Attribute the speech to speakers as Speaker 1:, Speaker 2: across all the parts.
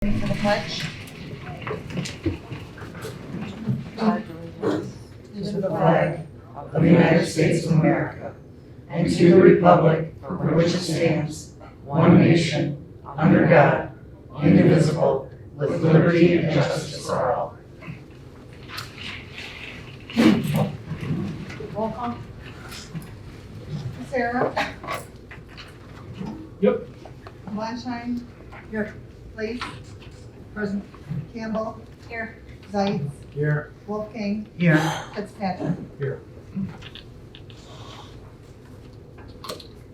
Speaker 1: Ready for the pledge?
Speaker 2: To the flag of the United States of America and to the republic for which it stands, one nation, under God, indivisible, with liberty and justice for all.
Speaker 1: Roll call. Sarah?
Speaker 3: Yep.
Speaker 1: Blanchine? Here. Place? Present. Campbell? Here. Zeitz?
Speaker 3: Here.
Speaker 1: Wolfgang?
Speaker 2: Here.
Speaker 1: Fitzpatrick?
Speaker 3: Here.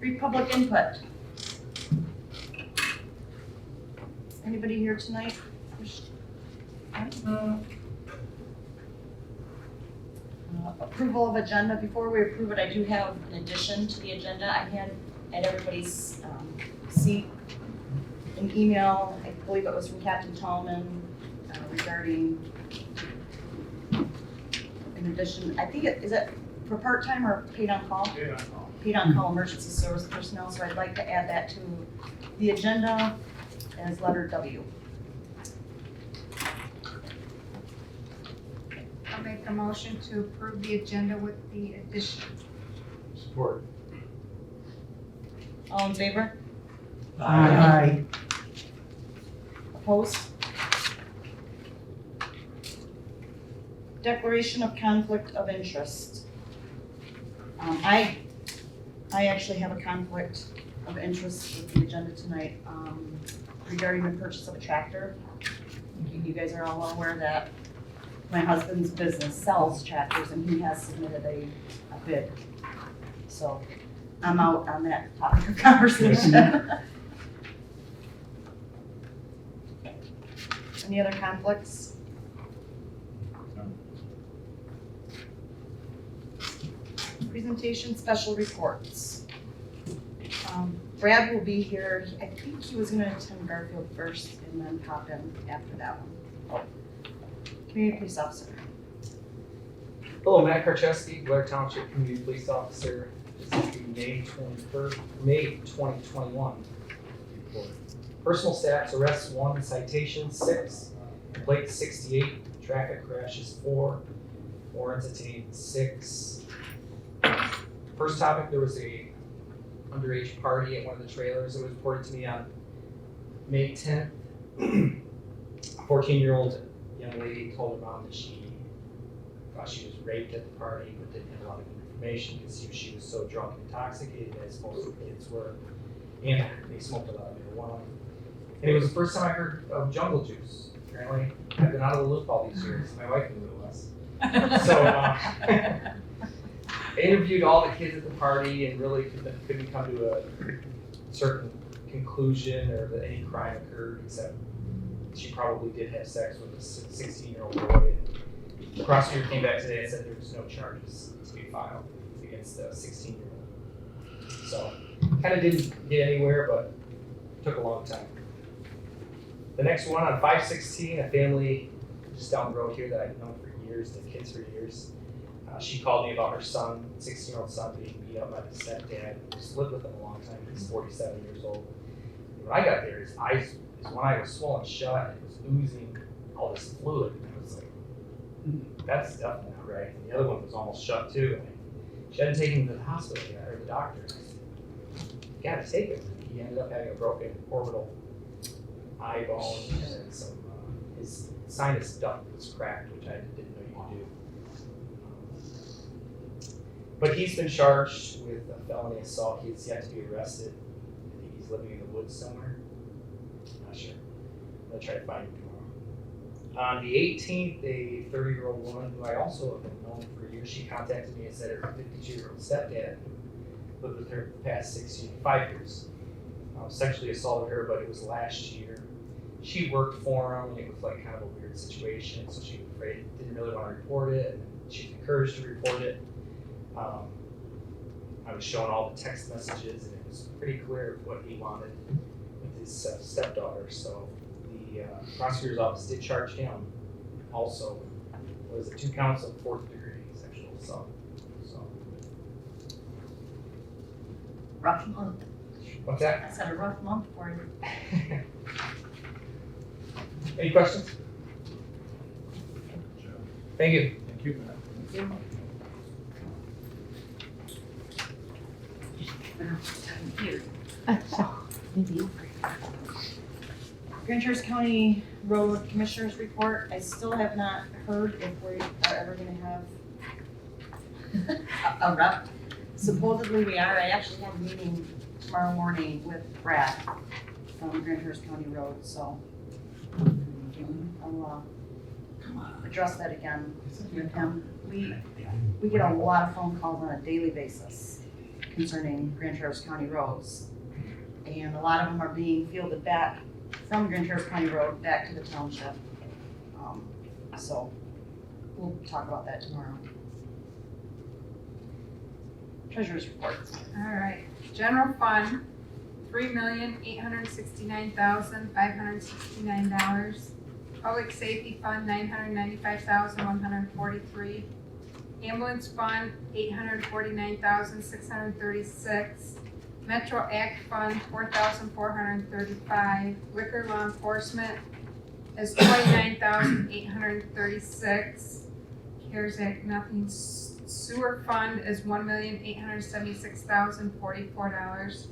Speaker 1: Republic input. Anybody here tonight? Approval of agenda. Before we approve it, I do have an addition to the agenda. I had at everybody's seat an email, I believe it was from Captain Tallman, regarding an addition, I think is it for part-time or paid on call?
Speaker 3: Paid on call.
Speaker 1: Paid on call emergency service personnel, so I'd like to add that to the agenda as letter W.
Speaker 4: I'll make a motion to approve the agenda with the addition.
Speaker 3: Support.
Speaker 1: All in favor?
Speaker 2: Aye.
Speaker 1: Opposed? Declaration of conflict of interest. I actually have a conflict of interest with the agenda tonight regarding the purchase of a tractor. You guys are all aware that my husband's business sells tractors and he has submitted a bid. So I'm out on that topic of conversation. Any other conflicts? Presentation, special reports. Brad will be here. I think he was gonna attend Garfield first and then pop in after that one. Community police officer.
Speaker 5: Hello, Matt Trustee, Blair Township Community Police Officer. This is the May 2021 report. Personal stats: arrests 1, citations 6, complaints 68, traffic crashes 4, warrants obtained 6. First topic: there was a underage party at one of the trailers. It was reported to me on May 10th. A 14-year-old young lady told her mom that she thought she was raped at the party, but didn't have a lot of information because she was so drunk and intoxicated, as most of the kids were, and they smoked a lot of marijuana. And it was the first time I heard of jungle juice. Apparently, I've been out of the loop all these years. My wife knew what it was. So I interviewed all the kids at the party and really couldn't come to a certain conclusion or that any crime occurred, except she probably did have sex with a 16-year-old boy. And the prosecutor came back today and said there was no charges to be filed against the 16-year-old. So kind of didn't get anywhere, but took a long time. The next one on 5/16, a family just down the road here that I've known for years, the kids for years. She called me about her son, 16-year-old son, being beat up by his stepdad. Just lived with him a long time. He's 47 years old. And when I got there, his one eye was swollen shut and it was oozing all this fluid. And I was like, that's definitely not right. And the other one was almost shut too. And she hadn't taken him to the hospital yet, or the doctor. And I said, you gotta take him. He ended up having a broken orbital eye bone and some, his sinus duct was cracked, which I didn't know you could do. But he's been charged with a felony assault. He's yet to be arrested. I think he's living in the woods somewhere. Not sure. I'm gonna try to find him tomorrow. On the 18th, a 30-year-old woman who I also have been known for years, she contacted me and said her 52-year-old stepdad lived with her for the past 5 years. Sexually assaulted her, but it was last year. She worked for him, and it was like kind of a weird situation, so she was afraid, didn't really want to report it, and she was encouraged to report it. I was showing all the text messages, and it was pretty clear what he wanted with his stepdaughter. So the prosecutor's office did charge him also. Was it 2 counts of 4th-degree sexual assault? So
Speaker 1: Rough month.
Speaker 5: what's that?
Speaker 1: I said a rough month for you.
Speaker 5: Any questions? Thank you.
Speaker 3: Thank you, Matt.
Speaker 1: Grand Traverse County Road Commissioners Report, I still have not heard if we are ever gonna have a rep. Supposedly we are, I actually have a meeting tomorrow morning with Brad from Grand Traverse County Road, so I'll address that again with him. We get a lot of phone calls on a daily basis concerning Grand Traverse County roads. And a lot of them are being fielded back from Grand Traverse County Road back to the township. So we'll talk about that tomorrow. Treasurer's report.
Speaker 4: All right, general fund, $3,869,569. Public safety fund, $995,143. Ambulance fund, $849,636. Metro Act Fund, $4,435. Liquor law enforcement is $29,836. CARES Act, nothing. Sewer fund is $1,876,044.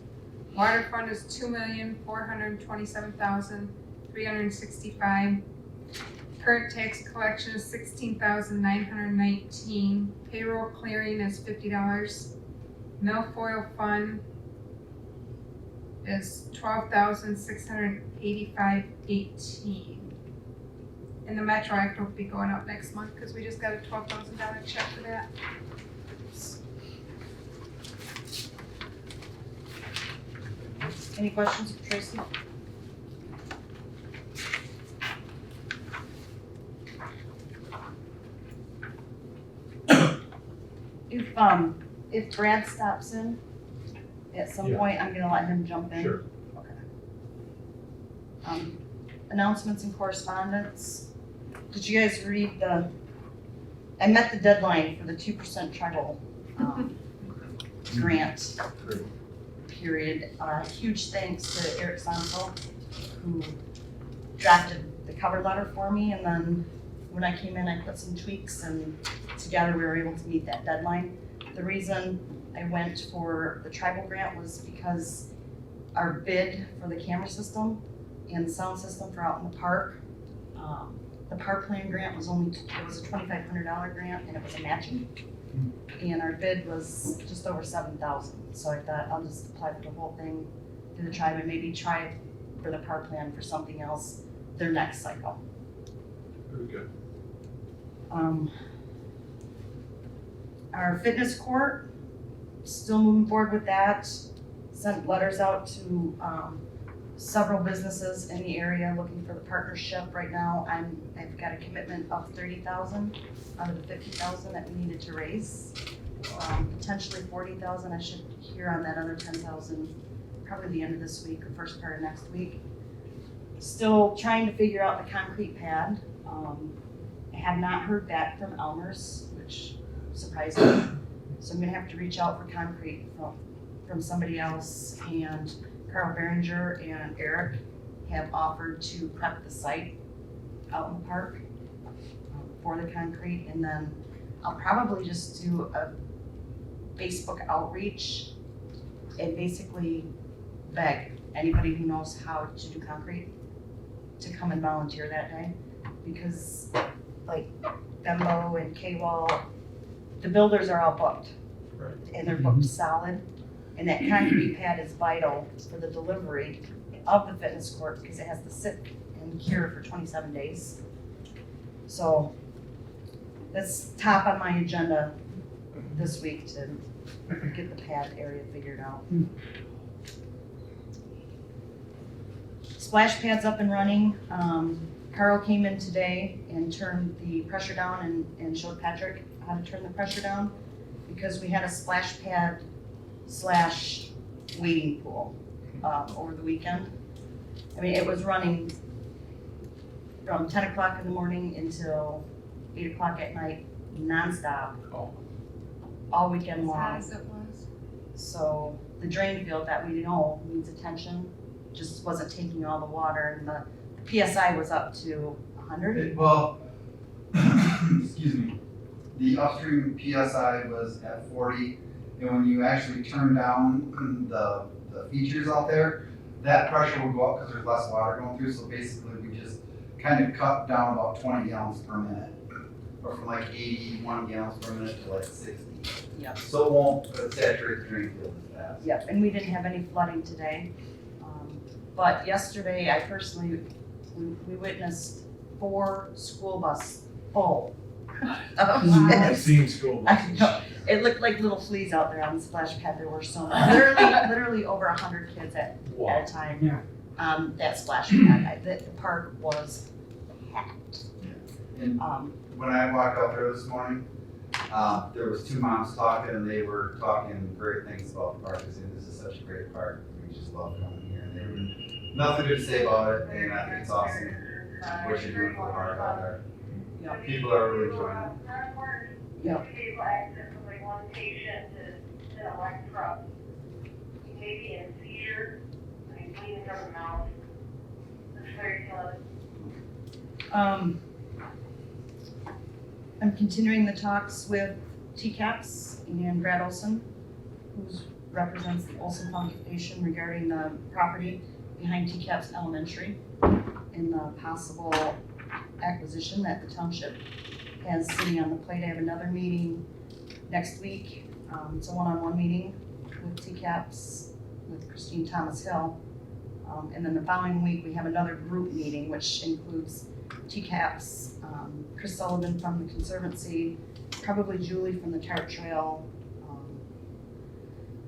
Speaker 4: Water fund is $2,427,365. Current tax collection is $16,919. Payroll clearing is $50. Milfoil fund is $12,685.18. And the Metro Act will be going up next month because we just got a $12,000 check for that.
Speaker 1: Any questions for Tracy? If Brad stops in, at some
Speaker 3: Yeah.
Speaker 1: point, I'm gonna let him jump in.
Speaker 3: Sure.
Speaker 1: Okay. Announcements and correspondence. Did you guys read I met the deadline for the 2% tribal, grant period. Huge thanks to Eric Santo, who drafted the cover letter for me, and then when I came in, I put some tweaks, and together we were able to meet that deadline. The reason I went for the tribal grant was because our bid for the camera system and the sound system for out in the park, the park plan grant was it was a $2,500 grant, and it was a matching. And our bid was just over 7,000, so I thought I'll just apply for the whole thing, do the tribe, and maybe try for the park plan for something else their next cycle.
Speaker 3: Very good.
Speaker 1: Our fitness court, still moving forward with that. Sent letters out to several businesses in the area looking for the partnership. Right now, I've got a commitment of 30,000 out of the 50,000 that we needed to raise. Potentially 40,000. I should hear on that other 10,000 probably the end of this week or first part of next week. Still trying to figure out the concrete pad. I have not heard back from Elmer's, which surprised me. So I'm gonna have to reach out for concrete from somebody else, and Carl Behringer and Eric have offered to prep the site out in the park for the concrete, and then I'll probably just do a Facebook outreach and basically beg anybody who knows how to do concrete to come and volunteer that day, because like Bembo and K-Wall, the builders are all booked.
Speaker 3: Right.
Speaker 1: And they're booked solid, and that concrete pad is vital for the delivery of the fitness court because it has to sit and cure for 27 days. So that's top on my agenda this week to get the pad area figured out. Splash pad's up and running. Carl came in today and turned the pressure down and showed Patrick how to turn the pressure down, because we had a splash pad / wading pool over the weekend. I mean, it was running from 10 o'clock in the morning until 8 o'clock at night, nonstop, all weekend long.
Speaker 4: As it was.
Speaker 1: So the drain field that we know needs attention just wasn't taking all the water, and the PSI was up to 100.
Speaker 6: Well, excuse me, the upstream PSI was at 40, and when you actually turn down the features out there, that pressure will go up because there's less water going through, so basically we just kind of cut down about 20 gallons per minute, or from like 81 gallons per minute to like 60.
Speaker 1: Yep.
Speaker 6: So it won't saturate the drain field as fast.
Speaker 1: Yep, and we didn't have any flooding today. But yesterday, I personally, we witnessed 4 school buses full of
Speaker 3: I've
Speaker 1: kids.
Speaker 3: seen school
Speaker 1: I
Speaker 3: buses.
Speaker 1: know. It looked like little fleas out there on the splash pad. There were so many, literally over 100 kids at
Speaker 3: Wow.
Speaker 1: a time.
Speaker 2: Yeah.
Speaker 1: That splash pad, the park was packed.
Speaker 6: And when I walked out there this morning, there was 2 moms talking, and they were talking great things about the park. They said, this is such a great park. We just love coming here. And they were nothing good to say about it, and I think it's awesome what you're doing for the park out there.
Speaker 1: Yep.
Speaker 6: People are really enjoying it.
Speaker 1: Yep.
Speaker 7: People access from like one patient to an electro. Maybe in seizure, like bleeding from the mouth. It's very fun.
Speaker 1: I'm continuing the talks with TCAPS and Brad Olson, who represents the Olson Foundation regarding the property behind TCAPS Elementary and the possible acquisition that the township has sitting on the plate. I have another meeting next week. It's a one-on-one meeting with TCAPS, with Christine Thomas Hill. And then the following week, we have another group meeting, which includes TCAPS, Chris Sullivan from the Conservancy, probably Julie from the Tart Trail.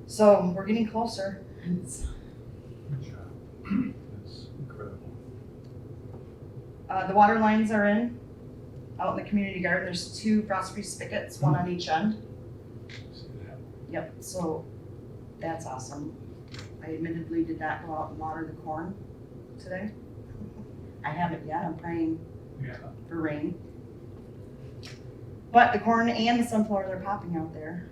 Speaker 1: So we're getting closer. It's,
Speaker 3: Good job. That's incredible.
Speaker 1: the water lines are in, out in the community garden. There's 2 frost-free spigots, one on each end.
Speaker 3: See that?
Speaker 1: Yep, so that's awesome. I admittedly did not go out and water the corn today. I haven't yet, I'm praying
Speaker 3: Yeah.
Speaker 1: for rain. But the corn and the sunflowers are popping out there.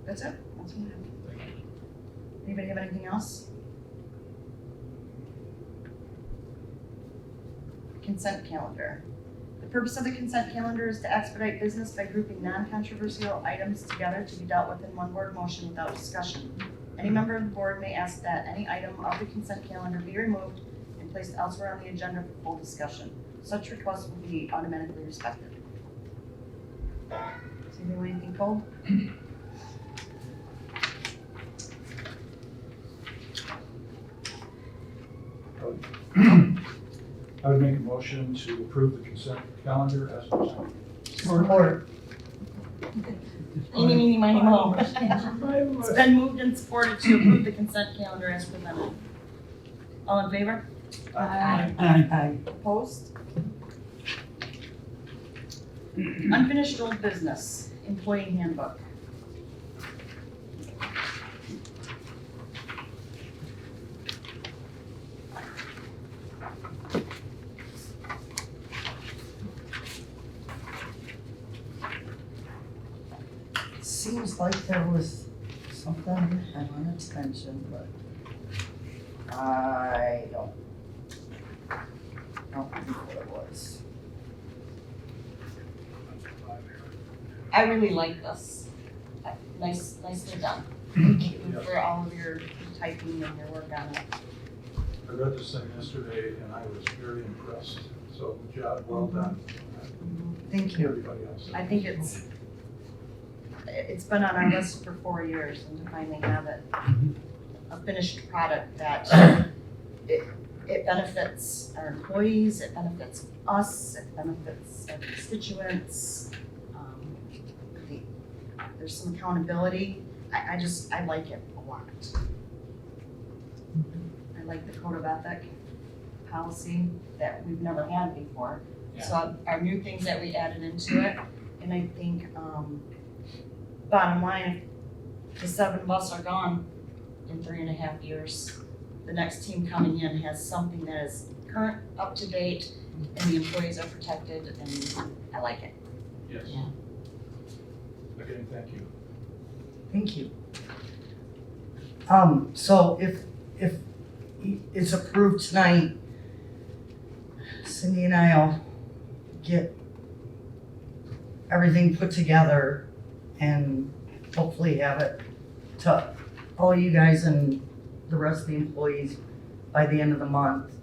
Speaker 1: That's it, that's what I have. Anybody have anything else? Consent calendar. The purpose of the consent calendar is to expedite business by grouping non-controversial items together to be dealt with in one board motion without discussion. Any member of the board may ask that any item of the consent calendar be removed and placed elsewhere on the agenda for full discussion. Such requests will be automatically respected. Does anybody have anything cold?
Speaker 3: I would make a motion to approve the consent calendar as presented.
Speaker 2: Support.
Speaker 1: Eeny, meeny, miny, moe. It's been moved and supported to approve the consent calendar as presented. All in favor?
Speaker 2: Aye.
Speaker 1: Opposed? Unfinished old business, employee handbook.
Speaker 2: Seems like there was something I wanted to mention, but I don't think what it was.
Speaker 1: I really like this. Nicely done.
Speaker 2: Thank you.
Speaker 1: For all of your typing and your work on it.
Speaker 3: I read this thing yesterday and I was very impressed. So good job, well done.
Speaker 2: Thank you.
Speaker 3: Everybody else.
Speaker 1: I think it's been on our list for 4 years, and to finally have it, a finished product that it benefits our employees, it benefits us, it benefits our constituents. There's some accountability. I like it a lot. I like the code of ethic policy that we've never had before. So our new things that we added into it, and I think, bottom line, if the 7 of us are gone in 3.5 years, the next team coming in has something that is current, up to date, and the employees are protected, and I like it.
Speaker 3: Yes.
Speaker 1: Yeah.
Speaker 3: Again, thank you.
Speaker 2: Thank you. So if it's approved tonight, Cindy and I'll get everything put together and hopefully have it to all you guys and the rest of the employees by the end of the month.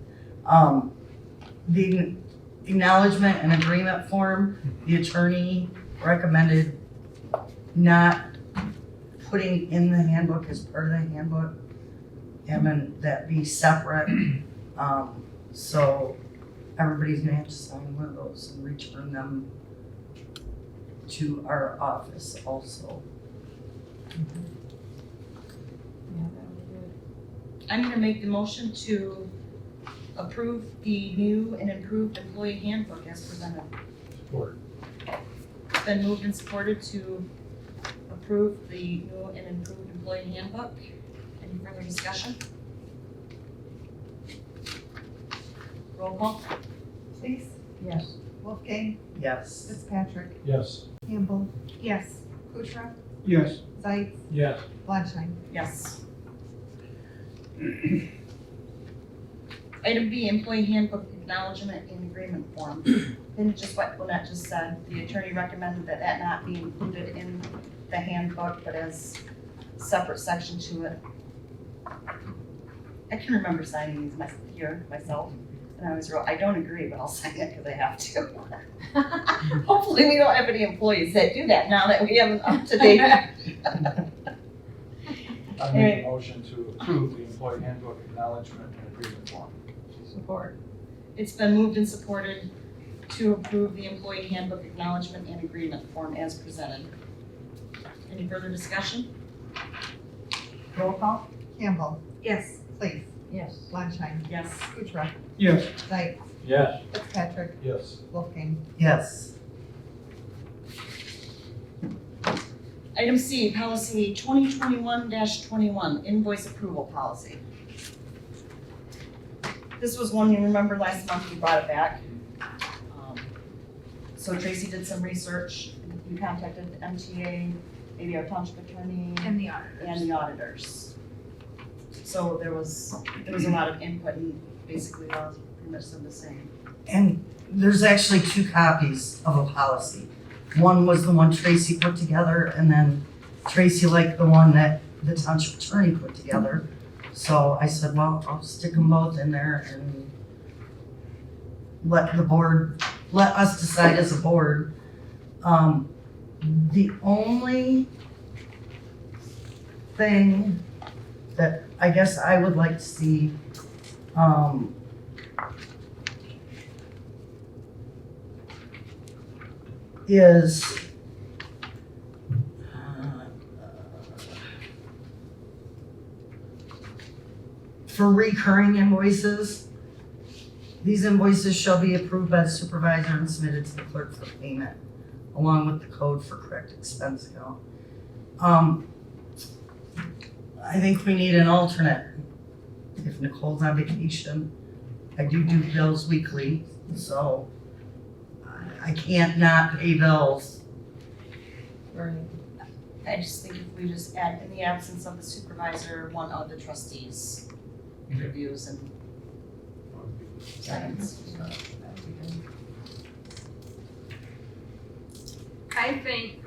Speaker 2: The acknowledgement and agreement form, the attorney recommended not putting in the handbook as part of the handbook, having that be separate. So everybody's gonna have to sign one of those and return them to our office also.
Speaker 1: I'm gonna make the motion to approve the new and improved employee handbook as presented.
Speaker 3: Support.
Speaker 1: It's been moved and supported to approve the new and improved employee handbook. Any further discussion? Roll call?
Speaker 4: Please,
Speaker 2: Yes.
Speaker 4: Wolfgang,
Speaker 2: Yes.
Speaker 4: Fitzpatrick,
Speaker 3: Yes.
Speaker 4: Campbell. Yes. Kuchar,
Speaker 3: Yes.
Speaker 4: Zeit,
Speaker 3: Yes.
Speaker 4: Fleischheim.
Speaker 1: Yes. Item B, employee handbook acknowledgement and agreement form. Then just what Lynette just said, the attorney recommended that that not be included in the handbook, but as separate section to it. I can remember signing these myself, and I always wrote, I don't agree, but I'll sign it because I have to. Hopefully we don't have any employees that do that now that we have an up-to-date.
Speaker 3: I make a motion to approve the employee handbook acknowledgement and agreement form.
Speaker 4: Support.
Speaker 1: It's been moved and supported to approve the employee handbook acknowledgement and agreement form as presented. Any further discussion? Roll call?
Speaker 4: Campbell. Yes. Please,
Speaker 2: Yes.
Speaker 4: Fleischheim,
Speaker 1: Yes.
Speaker 4: Kuchar,
Speaker 3: Yes.
Speaker 4: Zeit,
Speaker 3: Yes.
Speaker 4: Fitzpatrick,
Speaker 3: Yes.
Speaker 4: Wolfgang.
Speaker 2: Yes.
Speaker 1: Item C, policy 2021-21, invoice approval policy. This was one you remember last month, we brought it back. So Tracy did some research, you contacted the MTA, maybe our township attorney,
Speaker 4: And the auditors.
Speaker 1: and the auditors. So there was a lot of input and basically was pretty much the same.
Speaker 2: And there's actually 2 copies of a policy. One was the one Tracy put together, and then Tracy liked the one that the township attorney put together. So I said, well, I'll stick them both in there and let us decide as a board. The only thing that I guess I would like to see, is for recurring invoices, these invoices shall be approved by the supervisor and submitted to the clerk for payment, along with the code for correct expense account. I think we need an alternate. If Nicole's on vacation, I do bills weekly, so I can't not pay bills.
Speaker 1: I just think if we just add, in the absence of the supervisor, one of the trustees reviews and signs.
Speaker 4: I think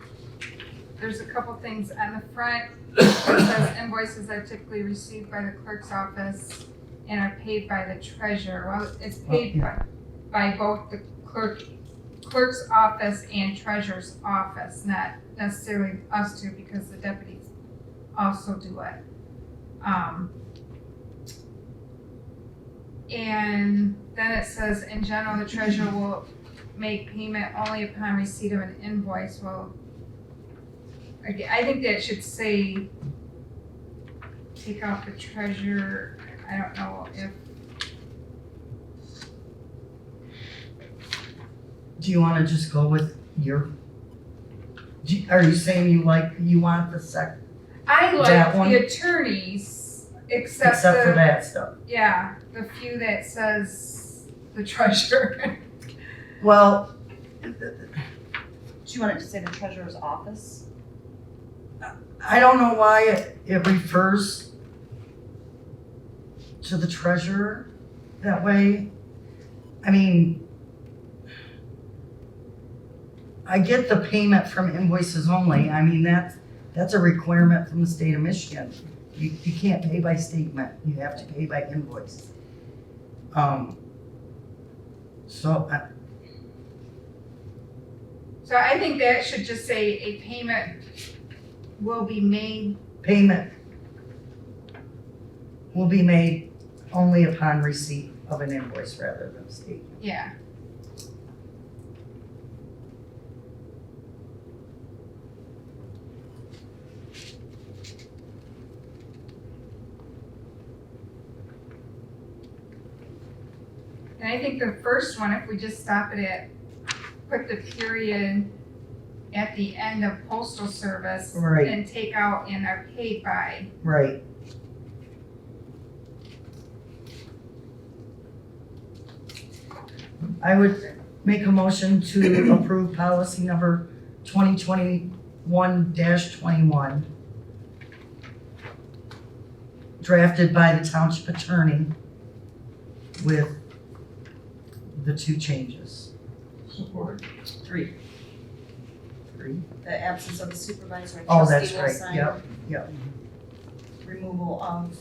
Speaker 4: there's a couple things on the front. It says invoices are typically received by the clerk's office and are paid by the treasurer. Well, it's paid by both the clerk's office and treasurer's office, not necessarily us two, because the deputies also do it. And then it says, in general, the treasurer will make payment only upon receipt of an invoice. Well, I think that should say, take out the treasurer. I don't know if,
Speaker 2: Do you wanna just go with are you saying you want the
Speaker 4: I like
Speaker 2: That one?
Speaker 4: the attorneys, except
Speaker 2: except for
Speaker 4: the,
Speaker 2: that stuff?
Speaker 4: yeah, the few that says the treasurer.
Speaker 2: Well,
Speaker 1: Do you want it to say the treasurer's office?
Speaker 2: I don't know why it refers to the treasurer that way. I mean, I get the payment from invoices only. I mean, that's a requirement from the state of Michigan. You can't pay by statement, you have to pay by invoice. So
Speaker 4: So I think that should just say a payment will be made.
Speaker 2: payment will be made only upon receipt of an invoice rather than a statement.
Speaker 4: Yeah. And I think the first one, if we just stop it at, put the period at the end of postal service.
Speaker 2: Right.
Speaker 4: And take out and are paid by.
Speaker 2: Right. I would make a motion to approve policy number 2021-21, drafted by the township attorney with the 2 changes.
Speaker 3: Support.
Speaker 1: 3,
Speaker 2: 3.
Speaker 1: the absence of the supervisor.
Speaker 2: Oh,
Speaker 1: trustee
Speaker 2: that's
Speaker 1: will
Speaker 2: right,
Speaker 1: sign.
Speaker 2: yep.
Speaker 1: Removal of.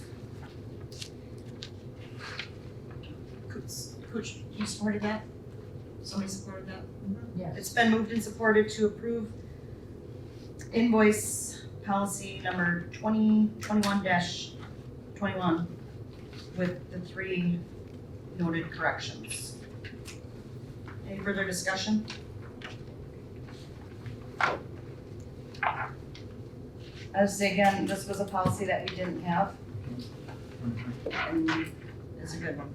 Speaker 1: Cooch, you supported that? Somebody supported that?
Speaker 4: Yes.
Speaker 1: It's been moved and supported to approve invoice policy number 2021-21 with the 3 noted corrections. Any further discussion? As say again, this was a policy that we didn't have. And it's a good one.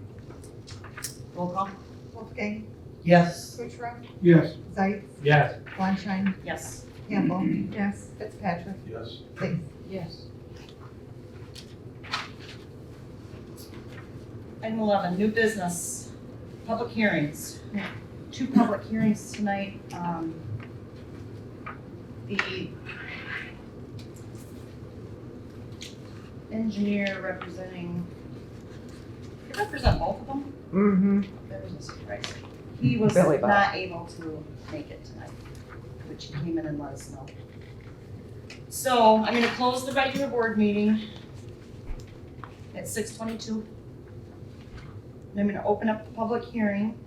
Speaker 1: Roll call?
Speaker 8: Wolfgang,
Speaker 2: Yes.
Speaker 8: Kuchera,
Speaker 3: Yes.
Speaker 8: Zeiss,
Speaker 5: Yes.
Speaker 8: Fleischheim,
Speaker 1: Yes.
Speaker 8: Campbell,
Speaker 4: Yes.
Speaker 8: Fitzpatrick,
Speaker 3: Yes.
Speaker 8: Lees.
Speaker 4: Yes.
Speaker 1: Item 11, new business, public hearings. 2 public hearings tonight. The engineer representing, did you represent both of them?
Speaker 8: Mm-hmm.
Speaker 1: That was a surprise. He was
Speaker 8: Billy Bob.
Speaker 1: not able to make it tonight, which he came in and let us know. So I'm gonna close the regular board meeting at 6:22. And I'm gonna open up the public hearing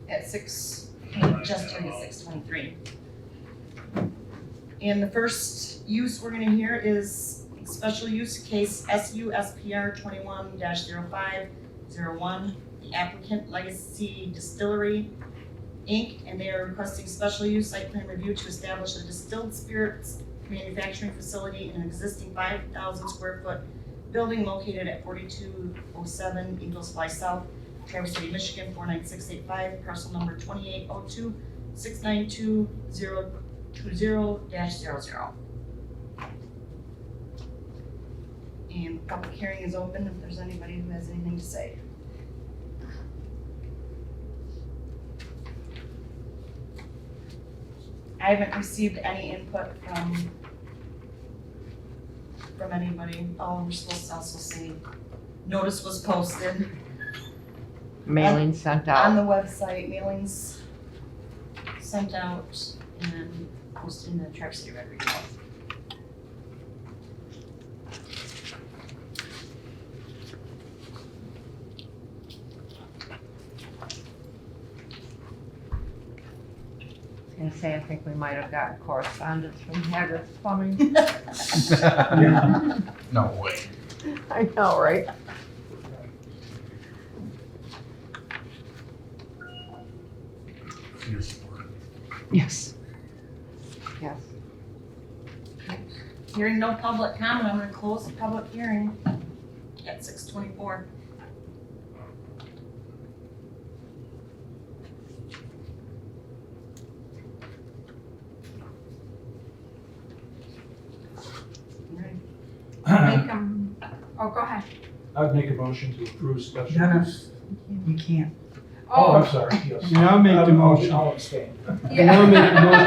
Speaker 1: at just turned 6:23. And the first use we're gonna hear is special use case SUSPR 21-0501. The applicant Legacy Distillery, Inc., and they are requesting special use site plan review to establish a distilled spirits manufacturing facility in an existing 5,000 square foot building located at 4207 Eagles Fly South, Traverse City, Michigan 49685, parcel number 2802-692-020-00. And the public hearing is open if there's anybody who has anything to say. I haven't received any input from anybody. Oh, we're supposed to also say, notice was posted
Speaker 8: Mailing sent
Speaker 1: on
Speaker 8: out.
Speaker 1: the website, mailings sent out, and posted in the Traverse City Record.
Speaker 8: I was gonna say, I think we might have gotten correspondence from Haggard's Plumbing.
Speaker 6: No way.
Speaker 8: I know, right? Yes. Yes.
Speaker 1: Hearing no public comment, I'm gonna close the public hearing at 6:24.
Speaker 4: Make them, oh, go ahead.
Speaker 3: I'd make a motion to approve special
Speaker 2: Dennis.
Speaker 3: use.
Speaker 2: You can't.
Speaker 3: Oh, I'm sorry, yes.
Speaker 9: And I'll make the motion.
Speaker 3: I'll abstain.
Speaker 9: And I'll make the motion.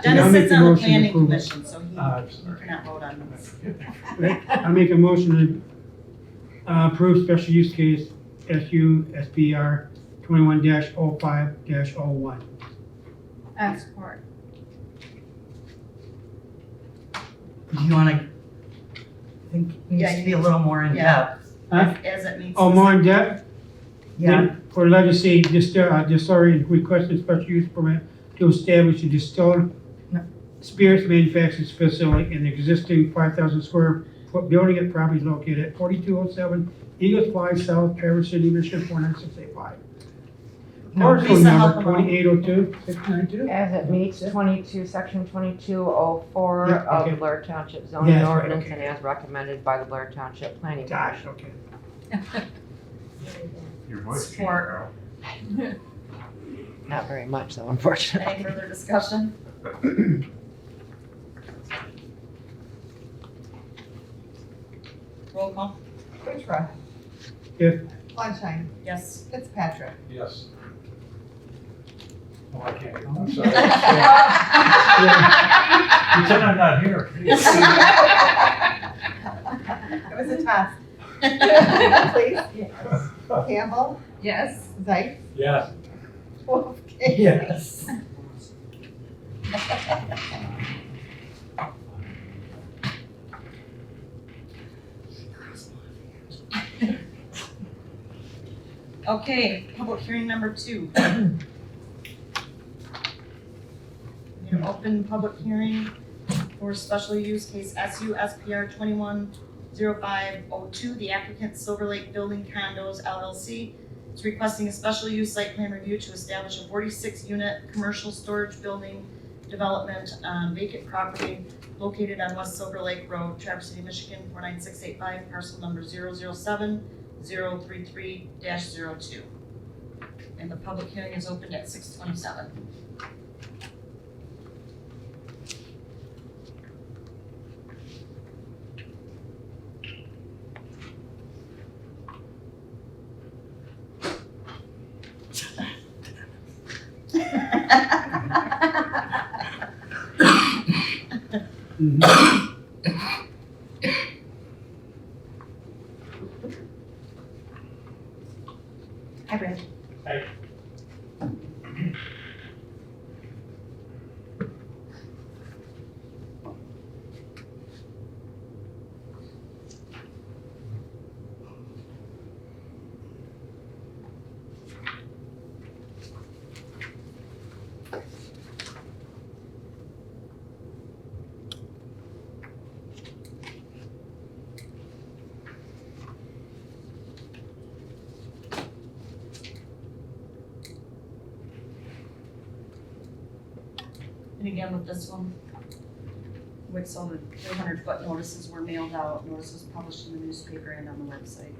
Speaker 1: Dennis
Speaker 9: I'll make
Speaker 1: sits
Speaker 9: the
Speaker 1: on the
Speaker 9: motion to
Speaker 1: planning
Speaker 9: approve it.
Speaker 1: commission, so he
Speaker 3: I'm sorry.
Speaker 1: cannot vote on this.
Speaker 9: I make a motion Approved special use case SU SPR 21-05-01.
Speaker 4: And support.
Speaker 2: Do you wanna, I think it needs
Speaker 1: Yeah,
Speaker 2: to be a little more in
Speaker 1: yeah.
Speaker 2: depth.
Speaker 9: Huh?
Speaker 1: As it meets.
Speaker 9: Oh, more in depth?
Speaker 2: Yeah,
Speaker 9: For legacy distillery requested special use permit to establish a distilled spirits manufacturing facility in the existing 5,000 square foot building at property located at 4207 Eagles Fly South, Traverse City, Michigan 49685. Parcel
Speaker 1: Lisa, help
Speaker 9: number
Speaker 1: them out.
Speaker 9: 2802-692.
Speaker 8: As it meets 22, section 2204
Speaker 9: Yeah,
Speaker 8: of
Speaker 9: okay.
Speaker 8: the Blair Township zoning
Speaker 9: Yes, right,
Speaker 8: ordinance
Speaker 9: okay.
Speaker 8: and as recommended by the Blair Township Planning
Speaker 9: Gosh,
Speaker 8: Commission.
Speaker 9: okay.
Speaker 3: Your voice came
Speaker 1: Support.
Speaker 3: out.
Speaker 8: Not very much though, unfortunately.
Speaker 1: Any further discussion? Roll call?
Speaker 10: Kuchera.
Speaker 9: Yes.
Speaker 10: Fleischheim.
Speaker 1: Yes.
Speaker 10: Fitzpatrick.
Speaker 3: Yes. Oh, I can't hear. I'm sorry. Pretend I'm not here.
Speaker 10: It was a test. Please.
Speaker 8: Yes.
Speaker 10: Campbell.
Speaker 4: Yes.
Speaker 10: Zeiss.
Speaker 3: Yes.
Speaker 10: Wolfgang.
Speaker 2: yes.
Speaker 1: Okay, public hearing number 2. An open public hearing for special use case SU SPR 210502. The applicant Silver Lake Building Condos LLC is requesting a special use site plan review to establish a 46-unit commercial storage building development on vacant property located on West Silver Lake Road, Traverse City, Michigan 49685, parcel number 007-033-02. And the public hearing is opened at 6:27.
Speaker 9: Mhm.
Speaker 1: Hi, Brad. And again with this one, with so the 300-foot notices were mailed out, notices published in the newspaper and on the website.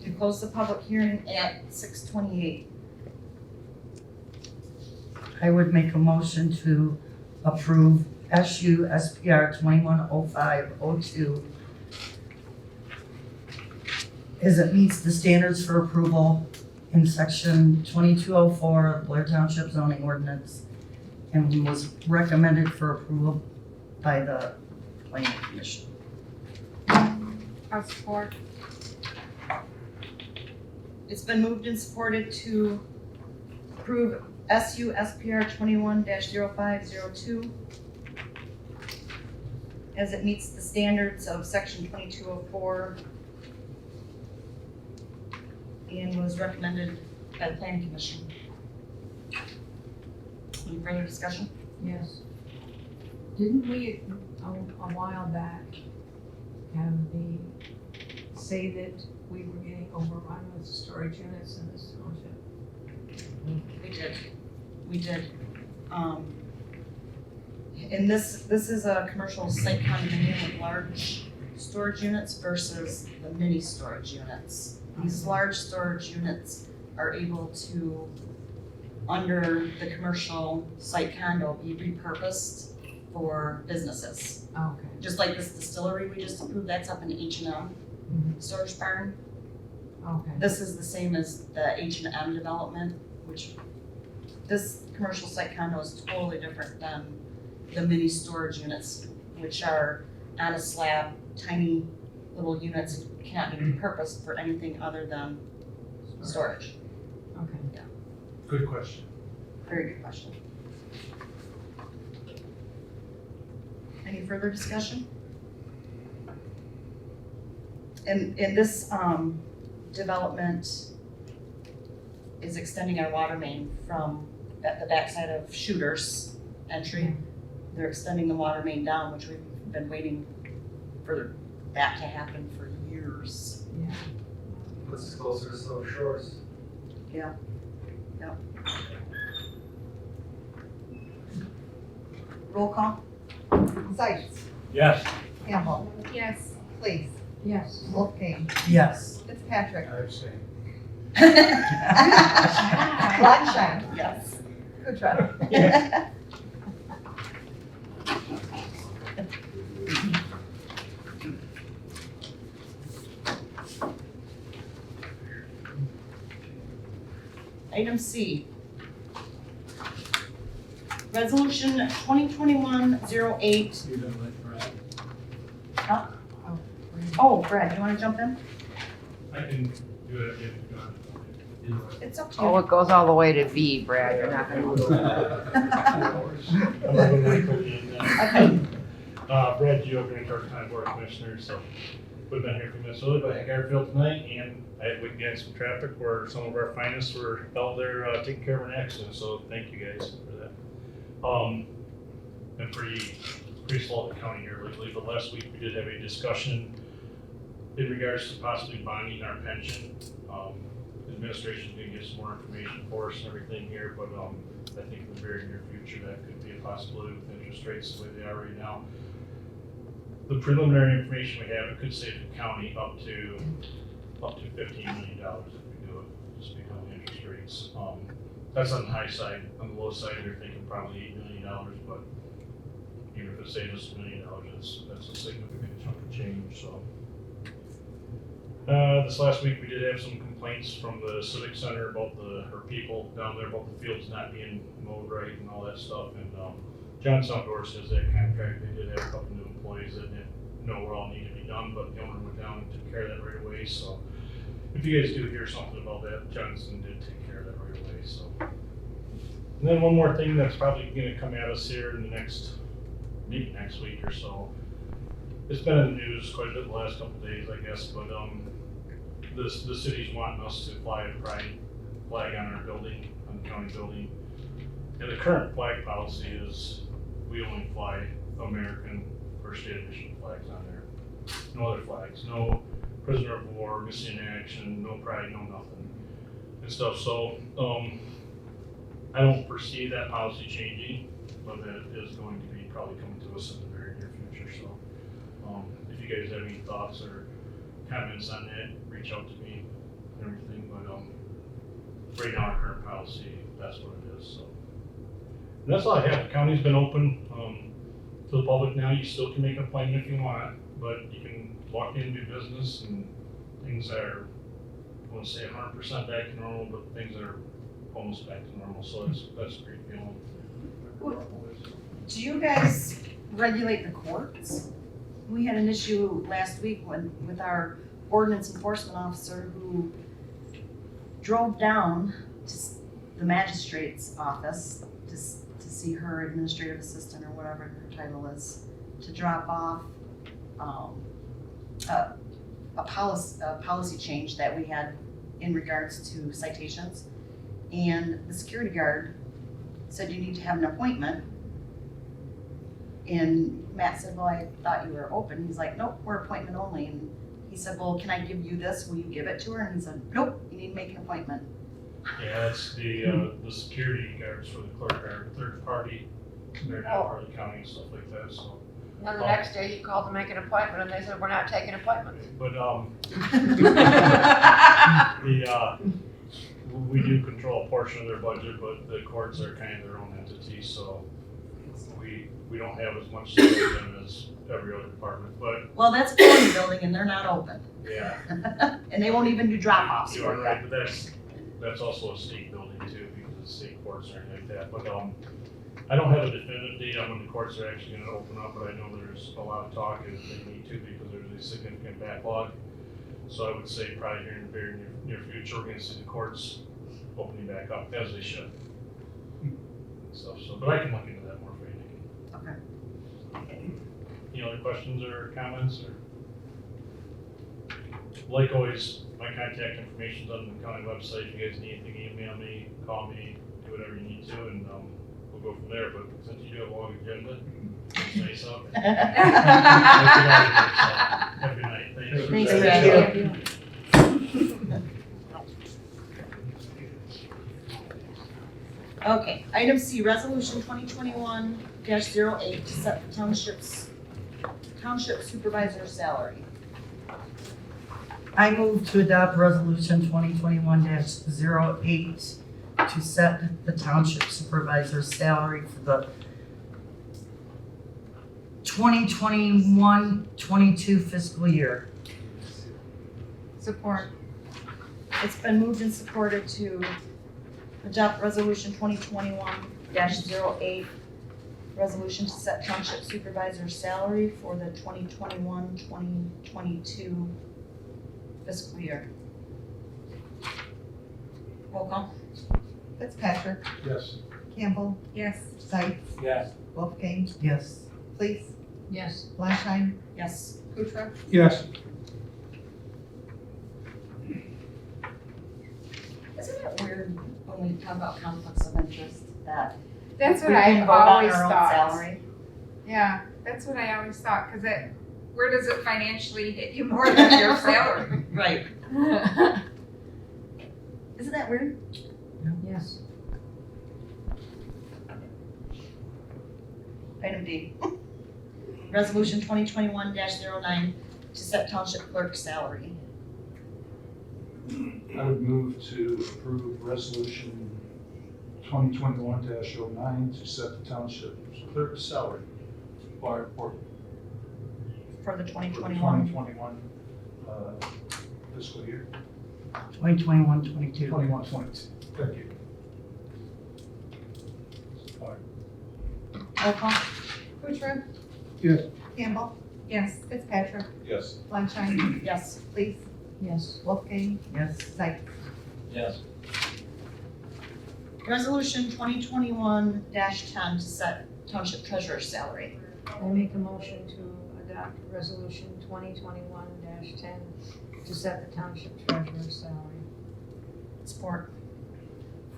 Speaker 1: To close the public hearing at 6:28.
Speaker 2: I would make a motion to approve SU SPR 210502 as it meets the standards for approval in section 2204 of Blair Township zoning ordinance and was recommended for approval by the planning commission.
Speaker 4: I'll support.
Speaker 1: It's been moved and supported to approve SU SPR 21-0502 as it meets the standards of section 2204 and was recommended by the planning commission. Any further discussion?
Speaker 11: Yes. Didn't we, a while back, have say that we were getting overrun with storage units in this township?
Speaker 1: We did. And this is a commercial site condominium with large storage units versus the mini storage units. These large storage units are able to, under the commercial site condo, be repurposed for businesses.
Speaker 11: Okay.
Speaker 1: Just like this distillery we just approved, that's up in H&M storage barn.
Speaker 11: Okay.
Speaker 1: This is the same as the H&M development, which this commercial site condo is totally different than the mini storage units, which are on a slab, tiny little units, cannot be repurposed for anything other than storage.
Speaker 11: Okay.
Speaker 3: Good question.
Speaker 1: Very good question. Any further discussion? And this development is extending our water main from the backside of Shooters entry. They're extending the water main down, which we've been waiting for that to happen for years.
Speaker 11: Yeah.
Speaker 2: Puts us closer to South Shores.
Speaker 1: Yeah. Roll call?
Speaker 10: Seitz,
Speaker 3: Yes.
Speaker 10: Campbell,
Speaker 4: Yes.
Speaker 10: Please,
Speaker 11: Yes.
Speaker 10: Wolfgang,
Speaker 2: Yes.
Speaker 10: Fitzpatrick,
Speaker 3: I abstain.
Speaker 10: Blackshine,
Speaker 1: Yes.
Speaker 10: Kutrah.
Speaker 1: Item C. Resolution 2021-08.
Speaker 3: You don't like Brad?
Speaker 1: Huh? Oh, Brad, you wanna jump in?
Speaker 3: I can do it if you want.
Speaker 1: It's up to
Speaker 8: Oh,
Speaker 1: you.
Speaker 8: it goes all the way to B, Brad, you're not gonna.
Speaker 12: I'm not gonna make it in,
Speaker 1: Okay.
Speaker 12: Brad Geo, Green Park County Board of Commissioners, so we've been here from Minnesota, but at Garfield tonight, and we had some traffic where some of our finest were out there taking care of an accident, so thank you guys for that. Been pretty slow at the county here lately, but last week we did have a discussion in regards to possibly bonding our pension. Administration's gonna get some more information for us and everything here, but I think in the very near future that could be a possibility with interest rates the way they are right now. The preliminary information we have, it could save the county up to $15 million if we do it, just because of the interest rates. That's on the high side. On the low side, they're thinking probably $8 million, but even if it saves us $1 million, that's a significant chunk of change, so. This last week, we did have some complaints from the Civic Center about people down there about the fields not being mowed right and all that stuff, and John's Outdoors has that contract. They did have a couple new employees that didn't know where all needed to be done, but the owner went down and took care of that right away, so if you guys do hear something about that, Johnson did take care of that right away, so. And then one more thing that's probably gonna come at us here in the next week or so. It's been in the news quite a bit the last couple of days, I guess, but the city's wanting us to fly a pride flag on our building, on the county building. And the current flag policy is we only fly American First State Edition flags on there. No other flags, no prisoner of war, missing in action, no pride, no nothing and stuff. So I don't foresee that policy changing, but it is going to be probably coming to us in the very near future. So if you guys have any thoughts or comments on that, reach out to me and everything. But right now, our current policy, that's what it is. So and that's all I have. The county's been open to the public now. You still can make an appointment if you want, but you can walk in and do business, and things are, I wouldn't say 100% back to normal, but things are almost back to normal. So that's a great feeling.
Speaker 1: Do you guys regulate the courts? We had an issue last week with our ordinance enforcement officer who drove down to the magistrate's office to see her administrative assistant or whatever her title is, to drop off a policy change that we had in regards to citations. And the security guard said you need to have an appointment. And Matt said, well, I thought you were open. He's like, nope, we're appointment only. And he said, well, can I give you this? Will you give it to her? And he said, nope, you need to make an appointment.
Speaker 12: Yeah, that's the security guards for the clerk are third party. They're not part of the county and stuff like that. So.
Speaker 8: And the next day you called to make an appointment and they said, we're not taking appointments.
Speaker 12: But we do control a portion of their budget, but the courts are kind of their own entity, so we don't have as much sales in as every other department, but
Speaker 1: Well, that's a building building and they're not open.
Speaker 12: yeah.
Speaker 1: And they won't even do drop-offs
Speaker 12: You
Speaker 1: for
Speaker 12: are
Speaker 1: you.
Speaker 12: right, but that's also a state building too, because of state courts or anything like that, but, I don't have a definitive date on when the courts are actually gonna open up, but I know there's a lot of talk and they need to because there's a significant backlog. So I would say probably here in the very near future, we're gonna see the courts opening back up as they should. So, but I can look into that more for you, Nikki.
Speaker 1: Okay.
Speaker 12: Any other questions or comments or? Like always, my contact information's on the county website. If you guys need anything, email me, call me, do whatever you need to, and we'll go from there. But since you do have a long agenda, it's nice out. Happy night. Thanks.
Speaker 1: Thanks, Brad. Okay, item C, resolution 2021-08 to set the township supervisor salary.
Speaker 2: I move to adopt resolution 2021-08 to set the township supervisor's salary for the 2021-22 fiscal year.
Speaker 4: Support.
Speaker 1: It's been moved and supported to adopt resolution 2021-08, resolution to set township supervisor's salary for the 2021-2022 fiscal year. Roll call.
Speaker 10: Fitzpatrick,
Speaker 3: Yes.
Speaker 10: Campbell,
Speaker 4: Yes.
Speaker 10: Sights,
Speaker 3: Yes.
Speaker 10: Wolfgang,
Speaker 2: Yes.
Speaker 10: Please,
Speaker 11: Yes.
Speaker 10: Fleischheim,
Speaker 1: Yes.
Speaker 10: Kutra,
Speaker 9: Yes.
Speaker 1: Isn't it weird when we talk about conflicts of interest that
Speaker 4: That's what
Speaker 1: we can
Speaker 4: I've
Speaker 1: vote on
Speaker 4: always
Speaker 1: our own
Speaker 4: thought.
Speaker 1: salary?
Speaker 4: Yeah, that's what I always thought, cause where does it financially hit you more than your salary?
Speaker 1: Right. Isn't that weird?
Speaker 11: Yes.
Speaker 1: Item D. Resolution 2021-09 to set township clerk's salary.
Speaker 3: I would move to approve resolution 2021-09 to set the township clerk's salary for
Speaker 1: For the
Speaker 3: the
Speaker 1: 2021.
Speaker 3: 2021 fiscal year.
Speaker 2: 2021-22.
Speaker 3: 21-22. Thank you. Support.
Speaker 1: Roll call.
Speaker 10: Kutra,
Speaker 9: Yes.
Speaker 10: Campbell,
Speaker 4: Yes.
Speaker 10: Fitzpatrick,
Speaker 3: Yes.
Speaker 10: Fleischheim,
Speaker 1: Yes.
Speaker 10: Please,
Speaker 11: Yes.
Speaker 10: Wolfgang,
Speaker 2: Yes.
Speaker 10: Sights.
Speaker 3: Yes.
Speaker 1: Resolution 2021-10 to set township treasurer's salary.
Speaker 11: I make a motion to adopt resolution 2021-10 to set the township treasurer's salary
Speaker 1: Support.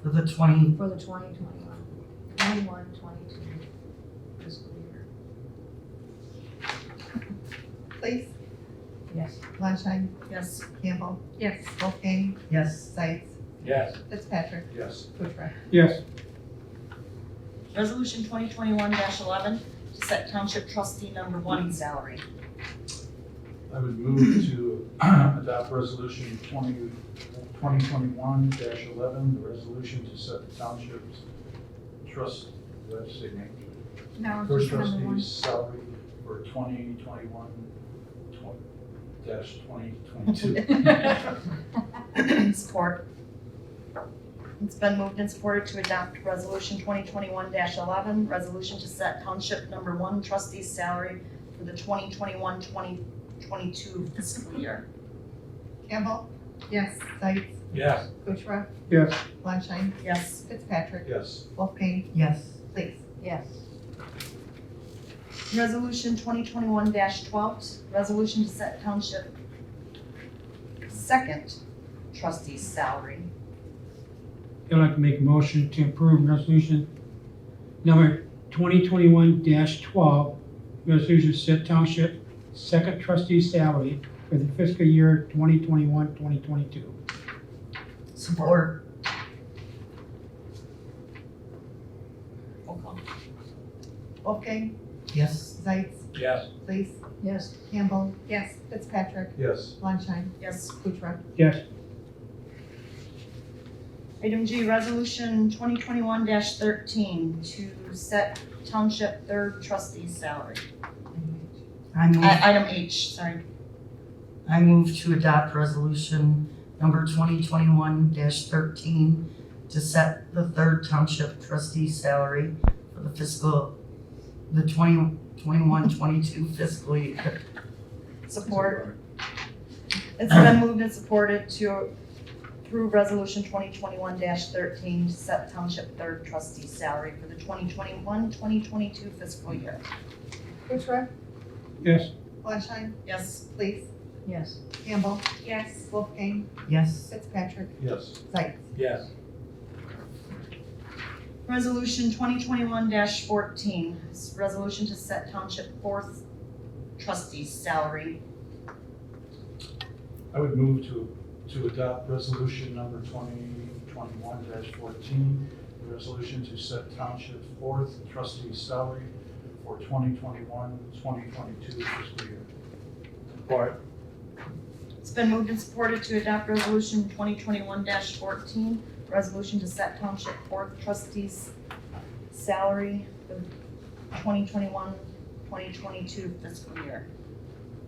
Speaker 2: For the 20,
Speaker 11: for the 2021-22 fiscal year.
Speaker 10: Please,
Speaker 11: Yes.
Speaker 10: Fleischheim,
Speaker 1: Yes.
Speaker 10: Campbell,
Speaker 4: Yes.
Speaker 10: Wolfgang,
Speaker 2: yes.
Speaker 10: Sights,
Speaker 3: Yes.
Speaker 10: Fitzpatrick,
Speaker 3: Yes.
Speaker 10: Kutra,
Speaker 9: Yes.
Speaker 1: Resolution 2021-11 to set township trustee number 1 salary.
Speaker 3: I would move to adopt resolution 2021-11, the resolution to set the township's trust, do I have to say name?
Speaker 4: No,
Speaker 3: First
Speaker 4: just number one.
Speaker 3: trustee's salary for 2021-2022.
Speaker 1: Support. It's been moved and supported to adopt resolution 2021-11, resolution to set township number 1 trustee's salary for the 2021-2022 fiscal year.
Speaker 10: Campbell,
Speaker 4: Yes.
Speaker 10: Sights,
Speaker 3: Yes.
Speaker 10: Kutra,
Speaker 9: Yes.
Speaker 10: Fleischheim,
Speaker 1: Yes.
Speaker 10: Fitzpatrick,
Speaker 3: Yes.
Speaker 10: Wolfgang,
Speaker 2: Yes.
Speaker 10: Please,
Speaker 11: Yes.
Speaker 1: Resolution 2021-12, resolution to set township 2nd trustee's salary.
Speaker 9: I'd like to make a motion to approve resolution number 2021-12, resolution to set township second trustee salary for the fiscal year 2021-2022.
Speaker 2: Support.
Speaker 1: Roll call.
Speaker 10: Wolfgang,
Speaker 2: Yes.
Speaker 10: Sights,
Speaker 3: Yes.
Speaker 10: Please,
Speaker 11: Yes.
Speaker 10: Campbell,
Speaker 4: Yes.
Speaker 10: Fitzpatrick,
Speaker 3: Yes.
Speaker 10: Fleischheim,
Speaker 1: Yes.
Speaker 10: Kutra,
Speaker 9: Yes.
Speaker 1: Item G, resolution 2021-13 to set township third trustee's salary. Item H, sorry.
Speaker 2: I move to adopt resolution number 2021-13 to set the third township trustee salary for the 2021-22 fiscal year.
Speaker 1: Support. It's been moved and supported to approve resolution 2021-13 to set township third trustee's salary for the 2021-2022 fiscal year.
Speaker 10: Kuchar,
Speaker 9: Yes.
Speaker 10: Fleischheim,
Speaker 1: Yes.
Speaker 10: Lees,
Speaker 11: Yes.
Speaker 10: Campbell,
Speaker 4: Yes.
Speaker 10: Wolfgang,
Speaker 2: Yes.
Speaker 10: Fitzpatrick,
Speaker 3: Yes.
Speaker 10: Zeitz.
Speaker 5: Yes.
Speaker 1: Resolution 2021-14, is resolution to set township fourth trustee's salary.
Speaker 3: I would move to adopt resolution number 2021-14, the resolution to set township fourth trustee's salary for 2021-2022 fiscal year.
Speaker 5: Support.
Speaker 1: It's been moved and supported to adopt resolution 2021-14, resolution to set township fourth trustee's salary for the 2021-2022 fiscal year.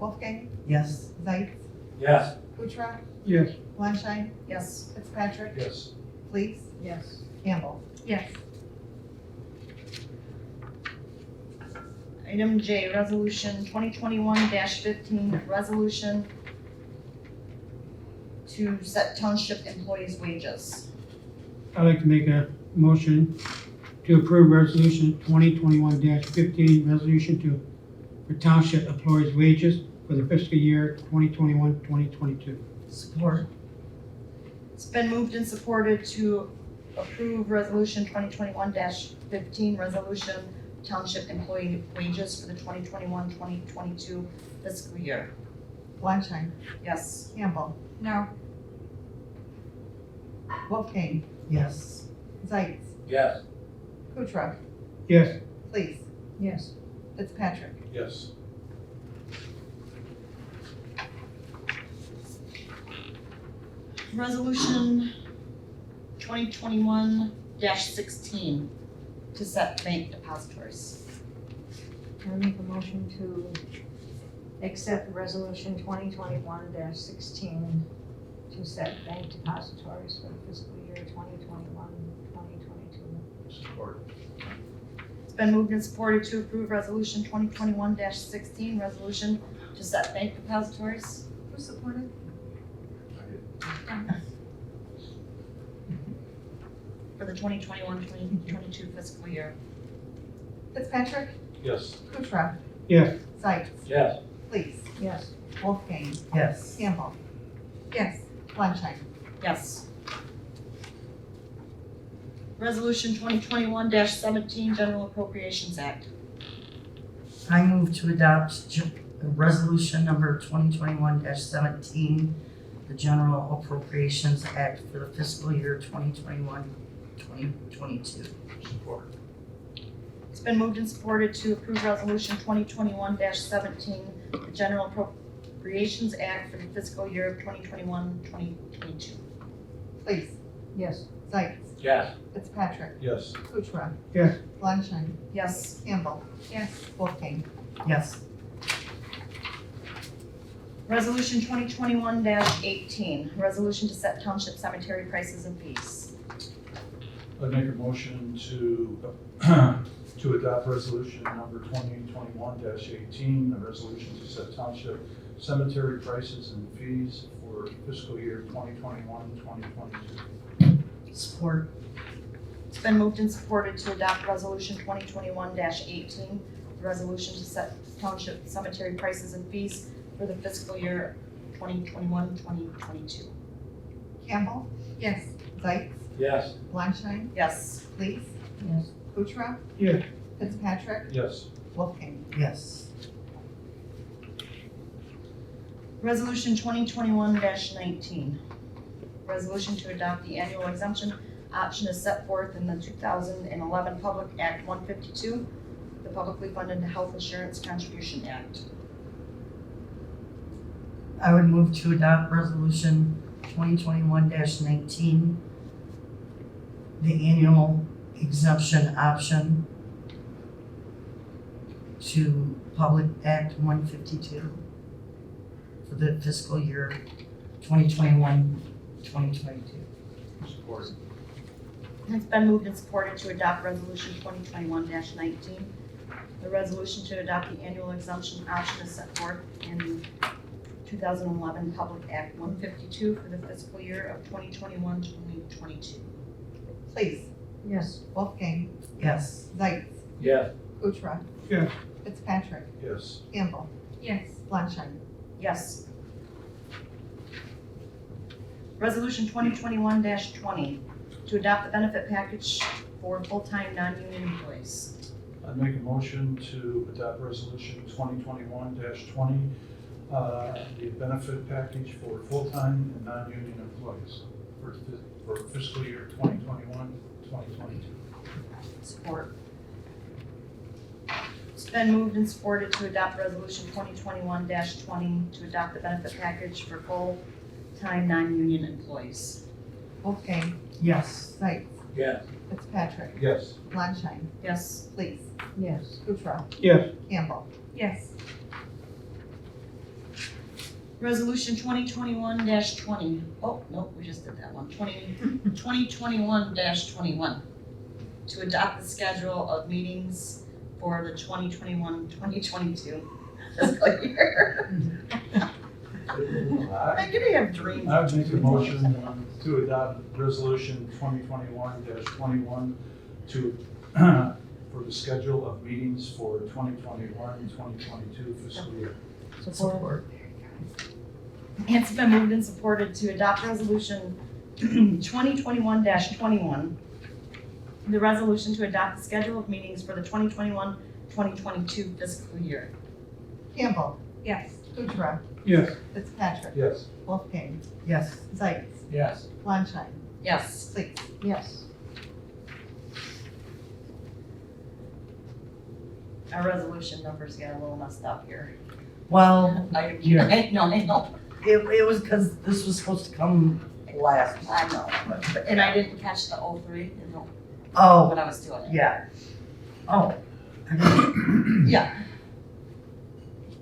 Speaker 10: Wolfgang,
Speaker 2: Yes.
Speaker 10: Zeitz,
Speaker 5: Yes.
Speaker 10: Kuchar,
Speaker 9: Yes.
Speaker 10: Fleischheim,
Speaker 1: Yes.
Speaker 10: Fitzpatrick,
Speaker 3: Yes.
Speaker 10: Lees,
Speaker 11: Yes.
Speaker 10: Campbell.
Speaker 4: Yes.
Speaker 1: Item J, resolution 2021-15, resolution to set township employees' wages.
Speaker 9: I'd like to make a motion to approve resolution 2021-15, resolution for township employees' wages for the fiscal year 2021-2022.
Speaker 2: Support.
Speaker 1: It's been moved and supported to approve resolution 2021-15, resolution township employee wages for the 2021-2022 fiscal year.
Speaker 10: Fleischheim,
Speaker 1: Yes.
Speaker 10: Campbell,
Speaker 4: No.
Speaker 10: Wolfgang,
Speaker 2: Yes.
Speaker 10: Zeitz,
Speaker 5: Yes.
Speaker 10: Kuchar,
Speaker 9: Yes.
Speaker 10: Lees,
Speaker 11: Yes.
Speaker 10: Fitzpatrick,
Speaker 3: Yes.
Speaker 1: Resolution 2021-16 to set bank depositories.
Speaker 11: I make a motion to accept resolution 2021-16 to set bank depositories for the fiscal year 2021-2022.
Speaker 3: Support.
Speaker 1: It's been moved and supported to approve resolution 2021-16, resolution to set bank depositories.
Speaker 10: who supported?
Speaker 1: For the 2021-2022 fiscal year.
Speaker 10: Fitzpatrick,
Speaker 3: Yes.
Speaker 10: Kuchar,
Speaker 9: Yes.
Speaker 10: Zeitz,
Speaker 5: Yes.
Speaker 10: Lees,
Speaker 11: Yes.
Speaker 10: Wolfgang,
Speaker 2: Yes.
Speaker 10: Campbell,
Speaker 4: Yes.
Speaker 10: Fleischheim.
Speaker 1: Yes. Resolution 2021-17, General Appropriations Act.
Speaker 2: I move to adopt resolution number 2021-17, the General Appropriations Act for the fiscal year 2021-2022.
Speaker 3: Support.
Speaker 1: It's been moved and supported to approve resolution 2021-17, the General Appropriations Act for the fiscal year of 2021-2022.
Speaker 10: Lees,
Speaker 11: Yes.
Speaker 10: Zeitz,
Speaker 5: Yes.
Speaker 10: Fitzpatrick,
Speaker 3: Yes.
Speaker 10: Kuchar,
Speaker 9: Yes.
Speaker 10: Fleischheim,
Speaker 1: Yes.
Speaker 10: Campbell,
Speaker 4: Yes.
Speaker 10: Wolfgang.
Speaker 2: Yes.
Speaker 1: Resolution 2021-18, resolution to set township cemetery prices and fees.
Speaker 3: I'd make a motion to adopt resolution number 2021-18, the resolution to set township cemetery prices and fees for fiscal year 2021-2022.
Speaker 2: Support.
Speaker 1: It's been moved and supported to adopt resolution 2021-18, the resolution to set township cemetery prices and fees for the fiscal year 2021-2022.
Speaker 10: Campbell,
Speaker 4: Yes.
Speaker 10: Zeitz,
Speaker 5: Yes.
Speaker 10: Fleischheim,
Speaker 1: Yes.
Speaker 10: Lees,
Speaker 11: Yes.
Speaker 10: Kuchar,
Speaker 9: Yes.
Speaker 10: Fitzpatrick,
Speaker 3: Yes.
Speaker 10: Wolfgang.
Speaker 2: Yes.
Speaker 1: Resolution 2021-19, resolution to adopt the annual exemption option as set forth in the 2011 Public Act 152, the Publicly Funded Health Insurance Contribution Act.
Speaker 2: I would move to adopt resolution 2021-19 the annual exemption option to Public Act 152 for the fiscal year 2021-2022.
Speaker 3: Support.
Speaker 1: It's been moved and supported to adopt resolution 2021-19. The resolution to adopt the annual exemption option is set forth in 2011 Public Act 152 for the fiscal year of 2021-2022.
Speaker 10: Please,
Speaker 8: Yes.
Speaker 10: Wolfgang,
Speaker 2: Yes.
Speaker 10: Zeitz,
Speaker 5: Yeah.
Speaker 10: Kuchar,
Speaker 9: Yes.
Speaker 10: Fitzpatrick,
Speaker 3: Yes.
Speaker 10: Campbell,
Speaker 4: Yes.
Speaker 10: Fleischman.
Speaker 1: Yes. Resolution 2021-20, to adopt the benefit package for full-time non-union employees.
Speaker 3: I make a motion to adopt resolution 2021-20, the benefit package for full-time and non-union employees for fiscal year 2021-2022.
Speaker 1: Support. It's been moved and supported to adopt resolution 2021-20, to adopt the benefit package for full-time non-union employees.
Speaker 10: Wolfgang,
Speaker 2: Yes.
Speaker 10: Zeitz,
Speaker 5: Yeah.
Speaker 10: Fitzpatrick,
Speaker 3: Yes.
Speaker 10: Fleischman,
Speaker 1: Yes.
Speaker 10: please,
Speaker 8: Yes.
Speaker 10: Kuchar,
Speaker 9: Yes.
Speaker 10: Campbell.
Speaker 4: Yes.
Speaker 1: Resolution 2021-20. Oh, nope, we just did that one. 2021-21. To adopt the schedule of meetings for the 2021-2022 fiscal year. I'm gonna have dreams.
Speaker 3: I would make a motion to adopt resolution 2021-21 to, for the schedule of meetings for 2021-2022 fiscal year.
Speaker 2: Support.
Speaker 1: It's been moved and supported to adopt resolution 2021-21. The resolution to adopt the schedule of meetings for the 2021-2022 fiscal year.
Speaker 10: Campbell,
Speaker 4: Yes.
Speaker 10: Kuchar,
Speaker 9: Yes.
Speaker 10: Fitzpatrick,
Speaker 3: Yes.
Speaker 10: Wolfgang,
Speaker 2: Yes.
Speaker 10: Zeitz,
Speaker 5: Yes.
Speaker 10: Fleischman,
Speaker 1: Yes.
Speaker 10: please,
Speaker 8: Yes.
Speaker 1: Our resolution numbers got a little messed up here.
Speaker 2: Well,
Speaker 1: I
Speaker 9: Yeah.
Speaker 1: know.
Speaker 2: it was because this was supposed to come last.
Speaker 1: I know. And I didn't catch the 03 in the,
Speaker 2: Oh,
Speaker 1: when I was doing it.
Speaker 2: yeah. Oh. I didn't-
Speaker 1: Yeah.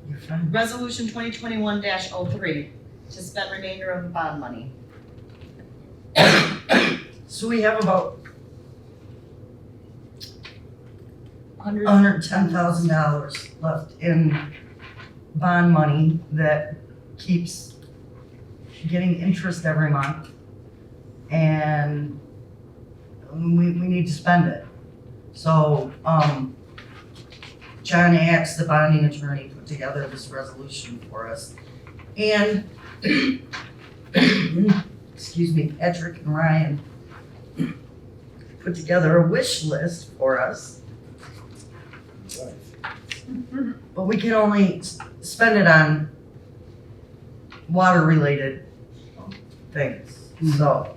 Speaker 2: You're fine.
Speaker 1: Resolution 2021-03, to spend remainder of the bond money.
Speaker 2: So we have about
Speaker 1: $110,000.
Speaker 2: $110,000 left in bond money that keeps getting interest every month. And we need to spend it. So, John Axe, the bonding attorney, put together this resolution for us. And, excuse me, Patrick and Ryan put together a wish list for us. But we can only spend it on water-related things, so.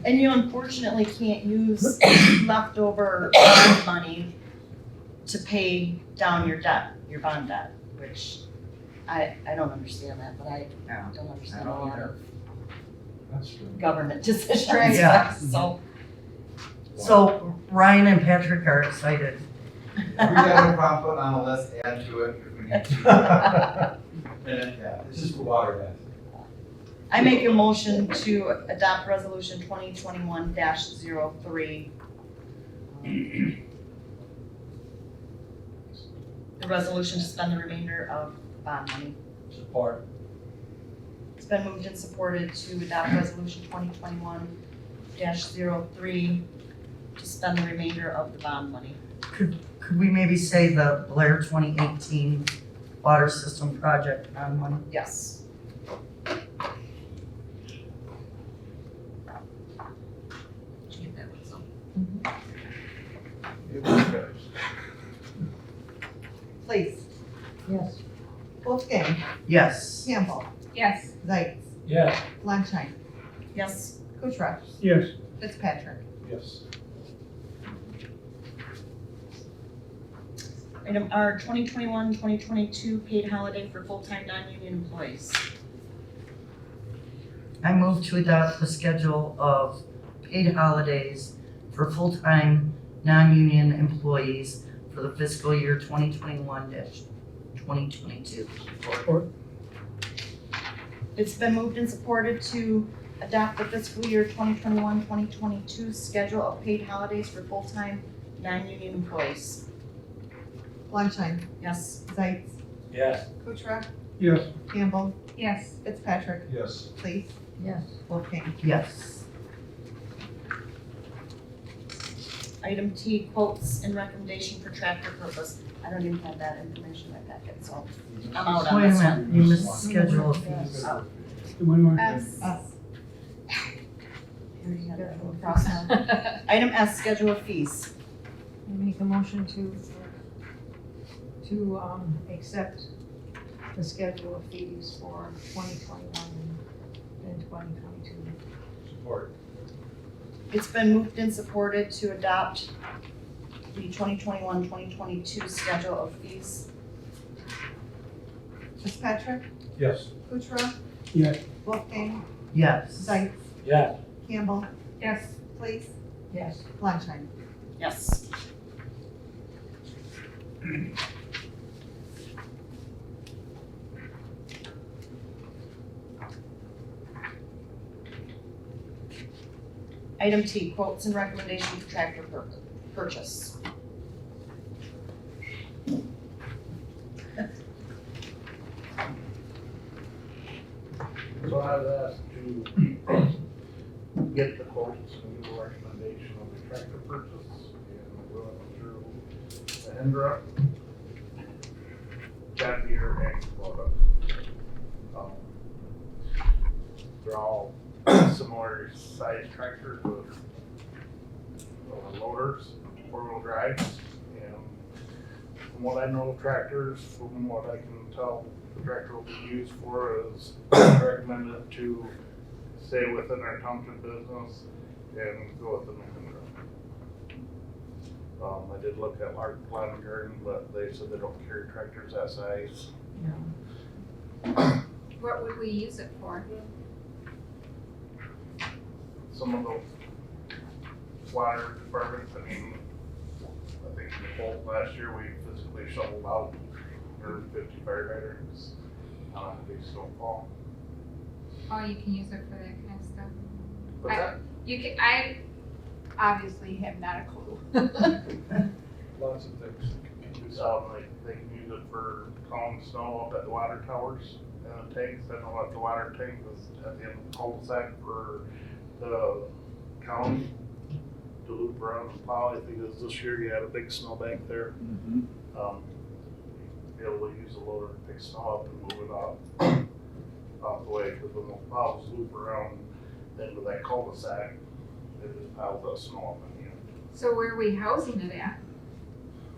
Speaker 1: And you unfortunately can't use leftover bond money to pay down your debt, your bond debt, which I don't understand that, but I
Speaker 2: Yeah.
Speaker 1: don't understand
Speaker 2: I
Speaker 1: a
Speaker 2: don't
Speaker 1: lot of
Speaker 3: That's true.
Speaker 1: government decisions.
Speaker 2: Yeah.
Speaker 1: So,
Speaker 2: So Ryan and Patrick are excited.
Speaker 6: We got no problem putting on a list, add to it if we need to. And, yeah, it's just for water, guys.
Speaker 1: I make a motion to adopt resolution 2021-03. The resolution to spend the remainder of bond money.
Speaker 5: Support.
Speaker 1: It's been moved and supported to adopt resolution 2021-03 to spend the remainder of the bond money.
Speaker 2: Could we maybe say the Blair 2018 water system project bond money?
Speaker 1: Yes. Did you get that one, so?
Speaker 10: please,
Speaker 8: Yes.
Speaker 10: Wolfgang,
Speaker 2: Yes.
Speaker 10: Campbell,
Speaker 4: Yes.
Speaker 10: Zeitz,
Speaker 5: Yeah.
Speaker 10: Fleischman,
Speaker 1: Yes.
Speaker 10: Kuchar,
Speaker 9: Yes.
Speaker 10: Fitzpatrick.
Speaker 3: Yes.
Speaker 1: Item R, 2021-2022 paid holiday for full-time non-union employees.
Speaker 2: I move to adopt the schedule of paid holidays for full-time, non-union employees for the fiscal year 2021-2022.
Speaker 1: It's been moved and supported to adopt the fiscal year 2021-2022 schedule of paid holidays for full-time, non-union employees.
Speaker 10: Lunchtime,
Speaker 1: Yes.
Speaker 10: Zites,
Speaker 12: Yes.
Speaker 10: Kuchera,
Speaker 9: Yes.
Speaker 10: Campbell,
Speaker 4: Yes.
Speaker 10: Fitzpatrick,
Speaker 3: Yes.
Speaker 10: Leaf,
Speaker 8: Yes.
Speaker 10: Wolfgang.
Speaker 2: Yes.
Speaker 1: Item T, quotes and recommendation for tractor purpose. I don't even have that information in my packet, so I'm out on
Speaker 2: Wait a
Speaker 1: this one.
Speaker 2: minute, you missed schedule of fees.
Speaker 9: One more.
Speaker 10: S.
Speaker 1: Here you have that little cross out. Item S, schedule of fees.
Speaker 11: I make a motion to accept the schedule of fees for 2021 and 2022.
Speaker 3: Support.
Speaker 1: It's been moved and supported to adopt the 2021-2022 schedule of fees.
Speaker 10: Fitzpatrick,
Speaker 3: Yes.
Speaker 10: Kuchera,
Speaker 9: Yes.
Speaker 10: Wolfgang,
Speaker 2: Yes.
Speaker 10: Zites,
Speaker 12: Yes.
Speaker 10: Campbell,
Speaker 4: Yes.
Speaker 10: Leaf,
Speaker 11: Yes.
Speaker 10: Lunchtime.
Speaker 1: Yes. Item T, quotes and recommendation for tractor purchase.
Speaker 12: So I was asked to get the quotes and give a recommendation of the tractor purchase, and we went through the Hendra, John Deere, and Kubota. They're all similar size tractors with loaders, four-wheel drives, and from what I know of tractors, from what I can tell, the tractor will be used for is recommended to stay within our township business and go with the Mahindra. I did look at Lark Lawn and Garden, but they said they don't carry tractors that size.
Speaker 4: What would we use it for?
Speaker 12: Some of the water departments, I mean, I think in the fall last year, we physically shoveled out 150 fire hydrants on a big snowfall.
Speaker 4: Oh, you can use it for that kind of stuff.
Speaker 12: What's that?
Speaker 4: You can, I obviously have not a clue.
Speaker 3: Lots of things that can be used.
Speaker 12: They can use it for calming snow up at the water towers and the tanks. I know at the water tank is at the end of the cul-de-sac for the county to loop around and plow. I think it was this year you had a big snowbank there. Be able to use a loader to pick snow up and move it off the way, because when the plows loop around into that cul-de-sac, it just piles that snow up in the end.
Speaker 4: So where are we housing it at?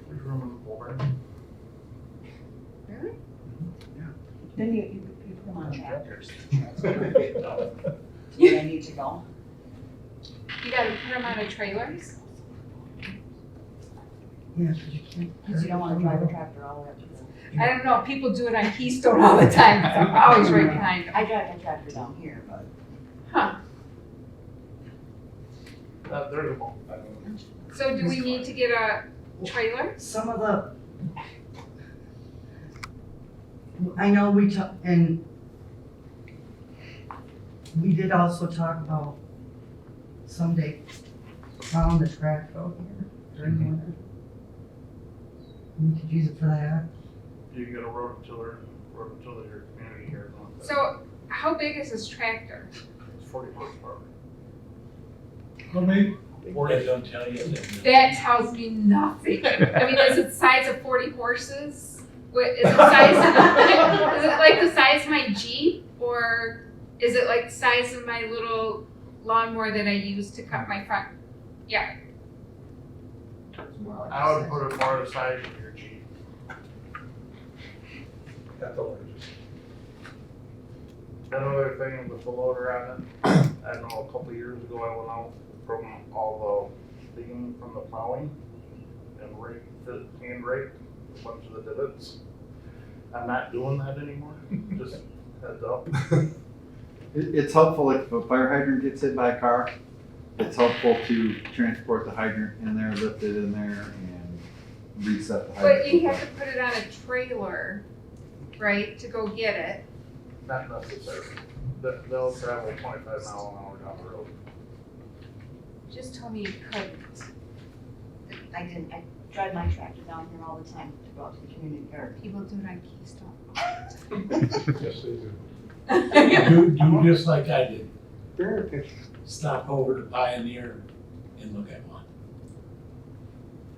Speaker 12: There's room in the boulder.
Speaker 4: Really?
Speaker 1: Then you put them on tractors. Do they need to go?
Speaker 4: You gotta put them on a trailers?
Speaker 2: Yes, but you can't.
Speaker 1: Because you don't want to drive a tractor all the way up to the.
Speaker 4: I don't know, people do it on Keystone all the time, 'cause I'm always right behind them.
Speaker 1: I drive a tractor down here, but.
Speaker 12: There's a boat. I mean,
Speaker 4: So do we need to get a trailer?
Speaker 2: Some of the, I know we talk, and we did also talk about someday plowing the track out here during the winter. We could use it for that.
Speaker 12: you can get a rototiller your community here.
Speaker 4: So how big is this tractor?
Speaker 12: It's 40 horsepower.
Speaker 9: How many?
Speaker 12: Don't tell you.
Speaker 4: That tells me nothing. I mean, is it the size of 40 horses? What, is it size is it like the size of my Jeep? Or is it like the size of my little lawnmower that I use to cut my front? Yeah.
Speaker 12: I would put it more the size of your Jeep.
Speaker 3: At the largest.
Speaker 12: Another thing with the loader on it, I don't know, a couple of years ago I went out from all the digging from the plowing and hand raked a bunch of the divots. I'm not doing that anymore, just heads up.
Speaker 6: It's helpful if a fire hydrant gets hit by a car. It's helpful to transport the hydrant in there, lift it in there, and reset the hydrant.
Speaker 4: But you have to put it on a trailer, right, to go get it.
Speaker 13: Not necessarily. They'll travel 25 miles an hour down the road.
Speaker 4: Just told me you couldn't.
Speaker 1: I didn't, I drive my tractor down here all the time to go out to the community garden.
Speaker 4: People do it on Keystone.
Speaker 3: Yes, they do.
Speaker 14: Do just like I did. Stop over to Pioneer and look at one.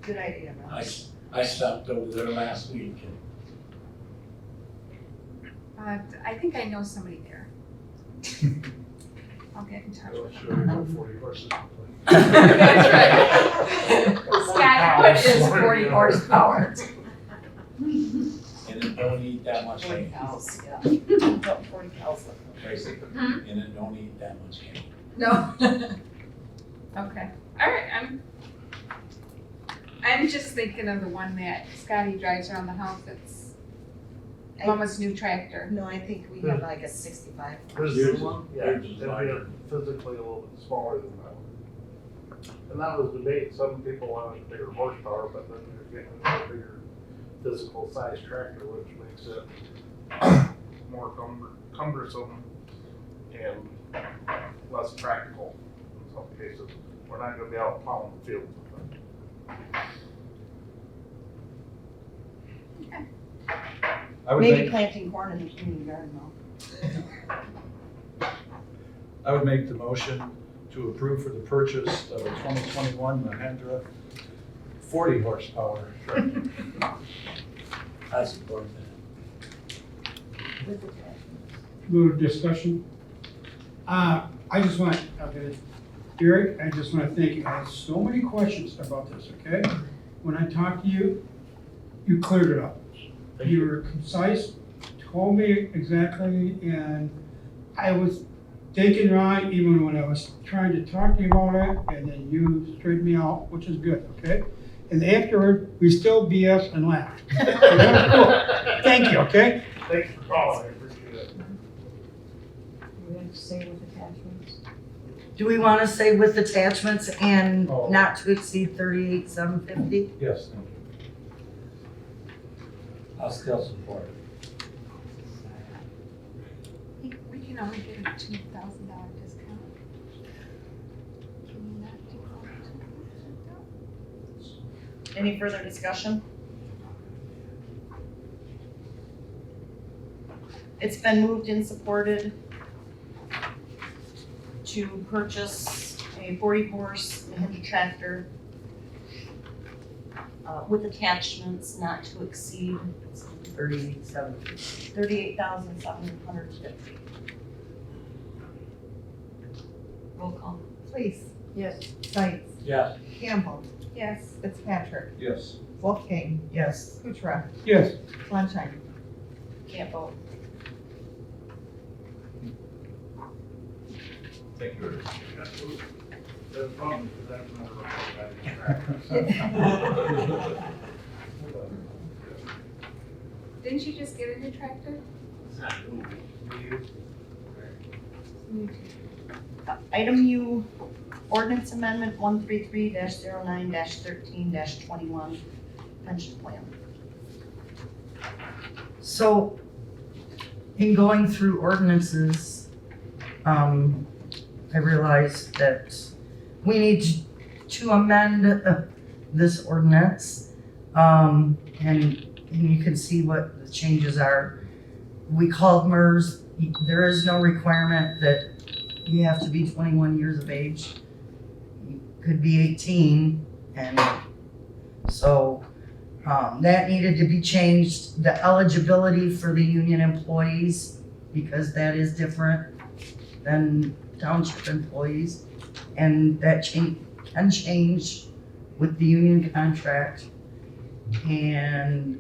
Speaker 1: Good idea, Ross.
Speaker 14: I stopped over there last week
Speaker 4: I think I know somebody there. I'll get in touch
Speaker 3: They'll
Speaker 4: with them.
Speaker 3: show you what 40 horses look
Speaker 4: That's right. Scott, what is 40 horsepower?
Speaker 14: and it don't eat that much
Speaker 1: 40
Speaker 14: hay.
Speaker 1: cows, yeah. 40 cows.
Speaker 14: Tracy,
Speaker 4: Hmm?
Speaker 14: and it don't eat that much hay.
Speaker 4: No. Okay, all right, I'm just thinking of the one that Scotty drives around the house, it's Mama's new tractor.
Speaker 1: No, I think we have like a 65.
Speaker 13: There's
Speaker 14: Yours
Speaker 13: one,
Speaker 14: is-
Speaker 13: yeah,
Speaker 14: yours
Speaker 13: it'd
Speaker 14: is
Speaker 13: be
Speaker 14: larger.
Speaker 13: physically a little bit smaller than that one. And that was debate, some people wanted bigger horsepower, but then you're getting a bigger physical size tractor, which makes it more cumbersome and less practical in some cases. We're not gonna be out plowing the fields with it.
Speaker 3: I would
Speaker 1: Maybe
Speaker 3: make,
Speaker 1: planting corn in the community garden though.
Speaker 3: I would make the motion to approve for the purchase of a 2021 Mahindra 40 horsepower tractor.
Speaker 14: I support that.
Speaker 9: Move to discussion. I just want, okay, Eric, I just want to thank you. I had so many questions about this, okay? When I talked to you, you cleared it up. You were concise, told me exactly, and I was thinking right even when I was trying to talk to you about it, and then you straightened me out, which is good, okay? And afterward, we still BS and laughed. Thank you, okay?
Speaker 13: Thanks for calling, I appreciate it.
Speaker 8: We have to say with attachments.
Speaker 2: Do we want to say with attachments and
Speaker 3: Oh.
Speaker 2: not to exceed 38,750?
Speaker 3: Yes, thank you.
Speaker 14: I'll still support it.
Speaker 4: We can only get a $2,000 discount. Can you not do that?
Speaker 1: Any further discussion? It's been moved and supported to purchase a 40-horse Mahindra tractor with attachments not to exceed
Speaker 2: 38,750.
Speaker 1: $38,750. Roll call.
Speaker 10: Please.
Speaker 11: Yes.
Speaker 10: Sights.
Speaker 14: Yes.
Speaker 10: Campbell.
Speaker 4: Yes.
Speaker 10: Fitzpatrick.
Speaker 3: Yes.
Speaker 10: Wolfgang.
Speaker 2: Yes.
Speaker 10: Kuchera.
Speaker 9: Yes.
Speaker 10: Sunshine.
Speaker 1: Can't vote.
Speaker 3: Thank you.
Speaker 13: The problem is that's not a tractor.
Speaker 4: Didn't you just get a new tractor?
Speaker 1: Item U, ordinance amendment 133-09-13-21, pension plan.
Speaker 2: So, in going through ordinances, I realized that we need to amend this ordinance. And you can see what the changes are. We called MERS. There is no requirement that you have to be 21 years of age. You could be 18, and so that needed to be changed. The eligibility for the union employees, because that is different than township employees, and that can change with the union contract. And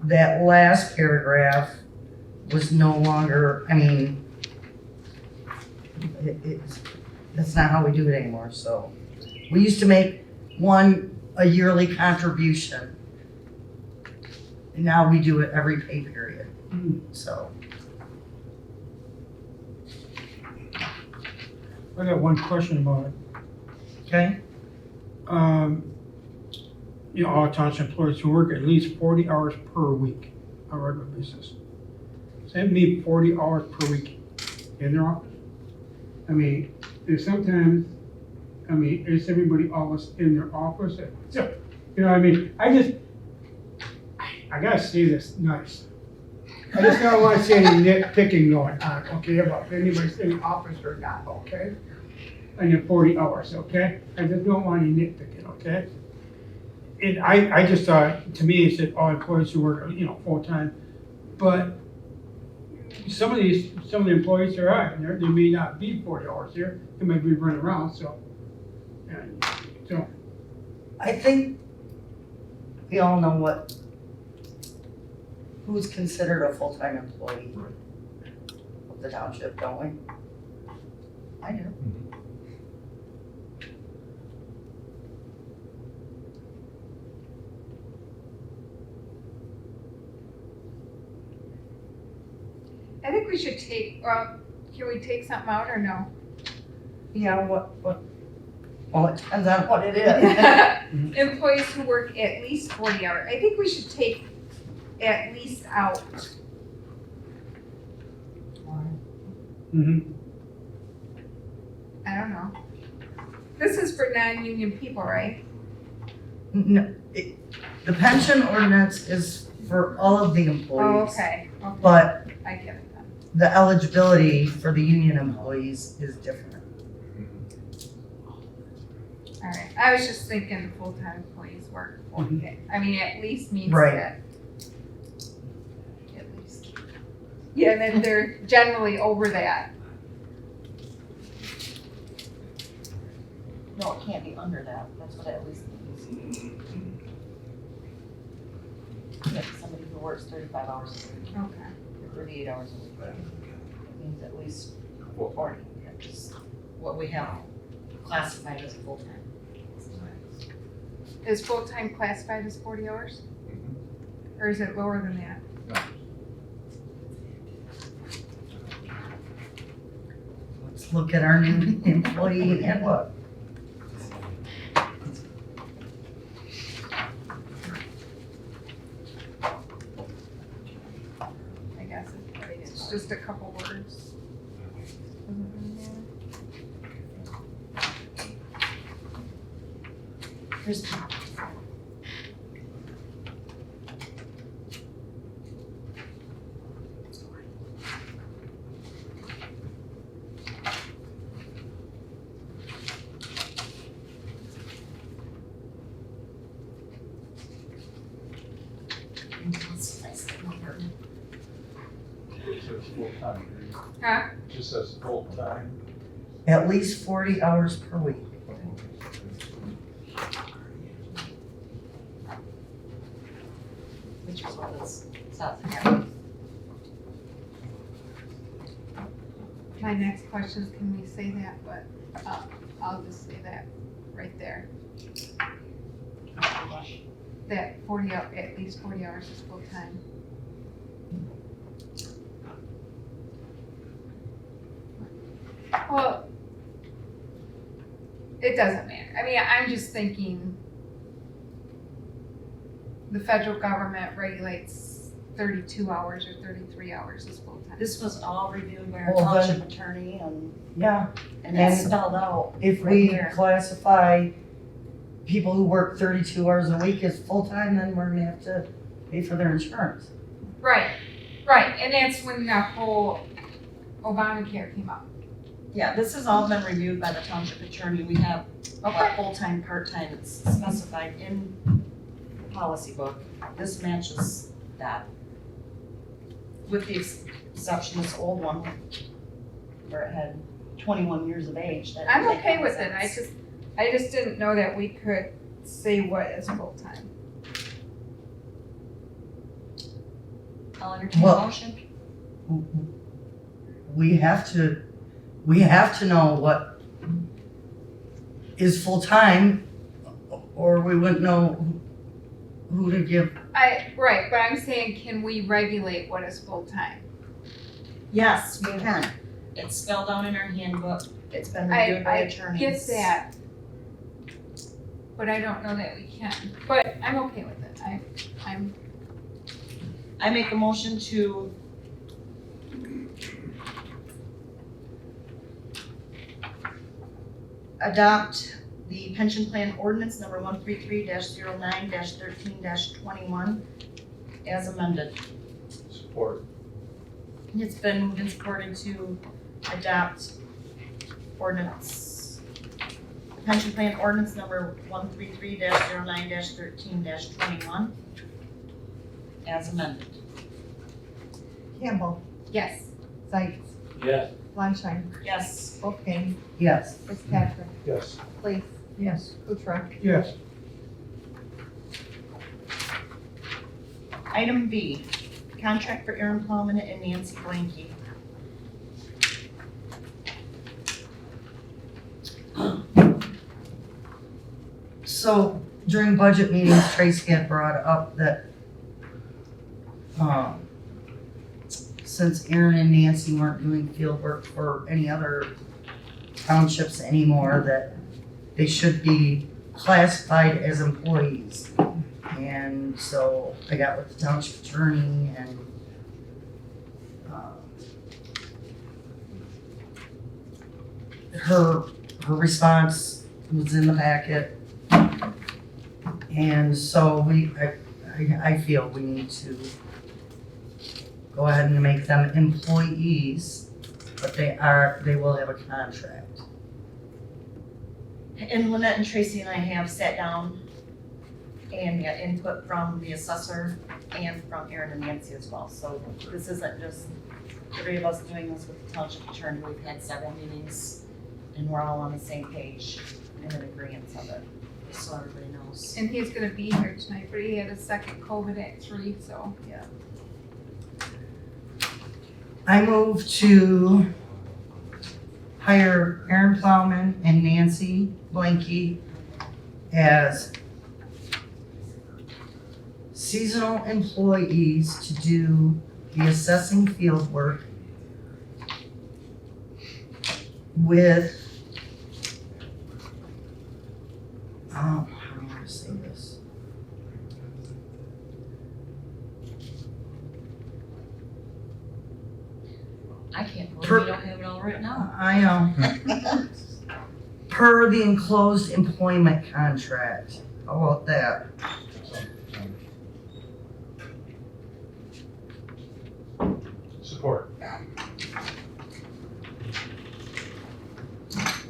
Speaker 2: that last paragraph was no longer, I mean, that's not how we do it anymore. So we used to make a yearly contribution. And now we do it every pay period. So,
Speaker 9: I got one question about it.
Speaker 2: okay,
Speaker 9: You know, all township employees who work at least 40 hours per week on a regular basis. Does that mean 40 hours per week in their office? I mean, there's sometimes, is everybody always in their office? So, you know what I mean? I gotta say this nice. I just don't want to see any nitpicking going on, okay, about anybody's in the office or not, okay? And your 40 hours, okay? I just don't want any nitpicking, okay? And I just thought, to me, it said all employees who work, you know, full-time, but some of the employees are out, and they may not be 40 hours here, they might be running around, so. And so,
Speaker 2: I think we all know who's considered a full-time employee of the township, don't we? I do.
Speaker 4: I think we should take, can we take something out or no?
Speaker 2: Yeah, what, well, it depends on what it is.
Speaker 4: Employees who work at least 40 hours. I think we should take at least out.
Speaker 9: mm-hmm.
Speaker 4: I don't know. This is for non-union people, right?
Speaker 2: No, the pension ordinance is for all of the
Speaker 4: Oh,
Speaker 2: employees,
Speaker 4: okay.
Speaker 2: but
Speaker 4: I get it then.
Speaker 2: the eligibility for the union employees is different.
Speaker 4: All right. I was just thinking full-time employees work 40. I mean, at least means
Speaker 2: Right.
Speaker 4: that. At least. Yeah, and then they're generally over that.
Speaker 1: No, it can't be under that, that's what at least means. Like somebody who works 35 hours a week,
Speaker 4: Okay.
Speaker 1: or 38 hours a week, it means at least 40, which is what we have classified as full-time.
Speaker 4: Is full-time classified as 40 hours? Or is it lower than that?
Speaker 2: Let's look at our new employee handbook.
Speaker 4: I guess it's just a couple words. Doesn't really matter.
Speaker 1: Here's
Speaker 3: It says full-time,
Speaker 4: Huh?
Speaker 3: it just says full-time.
Speaker 2: At least 40 hours per week.
Speaker 1: which is what this says.
Speaker 4: My next question is, can we say that, but I'll just say that right there. That 40, at least 40 hours is full time. Well, it doesn't matter. I mean, I'm just thinking the federal government regulates 32 hours or 33 hours as full time.
Speaker 1: This was all reviewed by our
Speaker 2: Well, then-
Speaker 1: township attorney
Speaker 2: Yeah,
Speaker 1: and it's
Speaker 2: And
Speaker 1: spelled out.
Speaker 2: if
Speaker 1: right
Speaker 2: we
Speaker 1: there.
Speaker 2: classify people who work 32 hours a week as full-time, then we're gonna have to pay for their insurance.
Speaker 4: Right, right, and that's when the whole Obamacare came up.
Speaker 1: Yeah, this has all been reviewed by the township attorney. We have
Speaker 4: Okay.
Speaker 1: full-time, part-time, it's specified in the policy book. This matches that. With the exception of this old one where it had 21 years of age. That
Speaker 4: I'm
Speaker 1: didn't make
Speaker 4: okay
Speaker 1: any
Speaker 4: with it,
Speaker 1: sense.
Speaker 4: I just didn't know that we could say what is full-time.
Speaker 1: I'll entertain a
Speaker 2: Well-
Speaker 1: motion.
Speaker 2: We have to know what is full-time, or we wouldn't know who to give
Speaker 4: Right, but I'm saying, can we regulate what is full-time?
Speaker 1: Yes, we can. It's spelled out in our handbook. It's been reviewed by attorneys.
Speaker 4: Get that. But I don't know that we can, but I'm okay with it.
Speaker 1: I make a motion to adopt the pension plan ordinance number 133-09-13-21 as amended.
Speaker 3: Support.
Speaker 1: It's been moved and supported to adopt ordinance, pension plan ordinance number 133-09-13-21 as amended.
Speaker 10: Campbell,
Speaker 4: Yes.
Speaker 10: Sykes,
Speaker 14: Yes.
Speaker 10: Fleischheim,
Speaker 1: Yes.
Speaker 10: Wolfgang,
Speaker 2: Yes.
Speaker 10: Fitzpatrick,
Speaker 3: Yes.
Speaker 10: Leaf,
Speaker 11: Yes.
Speaker 10: Kutrah.
Speaker 9: Yes.
Speaker 1: Item B, contract for Aaron Plowman and Nancy Blanky.
Speaker 2: So during budget meetings, Tracy had brought up that, since Aaron and Nancy weren't doing field work for any other townships anymore, that they should be classified as employees. And so I got with the township attorney and, her response was in the packet. And so I feel we need to go ahead and make them employees, but they will have a contract.
Speaker 1: And Lynette and Tracy and I have sat down and got input from the assessor and from Aaron and Nancy as well. So this isn't just the three of us doing this with the township attorney. We've had several meetings and we're all on the same page and in agreement of it, just so everybody knows.
Speaker 4: And he's gonna be here tonight, but he had a second COVID at 3, so.
Speaker 2: I move to hire Aaron Plowman and Nancy Blanky as seasonal employees to do the assessing field work with, how do I want to say this?
Speaker 1: I can't believe we don't have it all written out.
Speaker 2: I know. Per the enclosed employment contract. How about that?
Speaker 3: Support.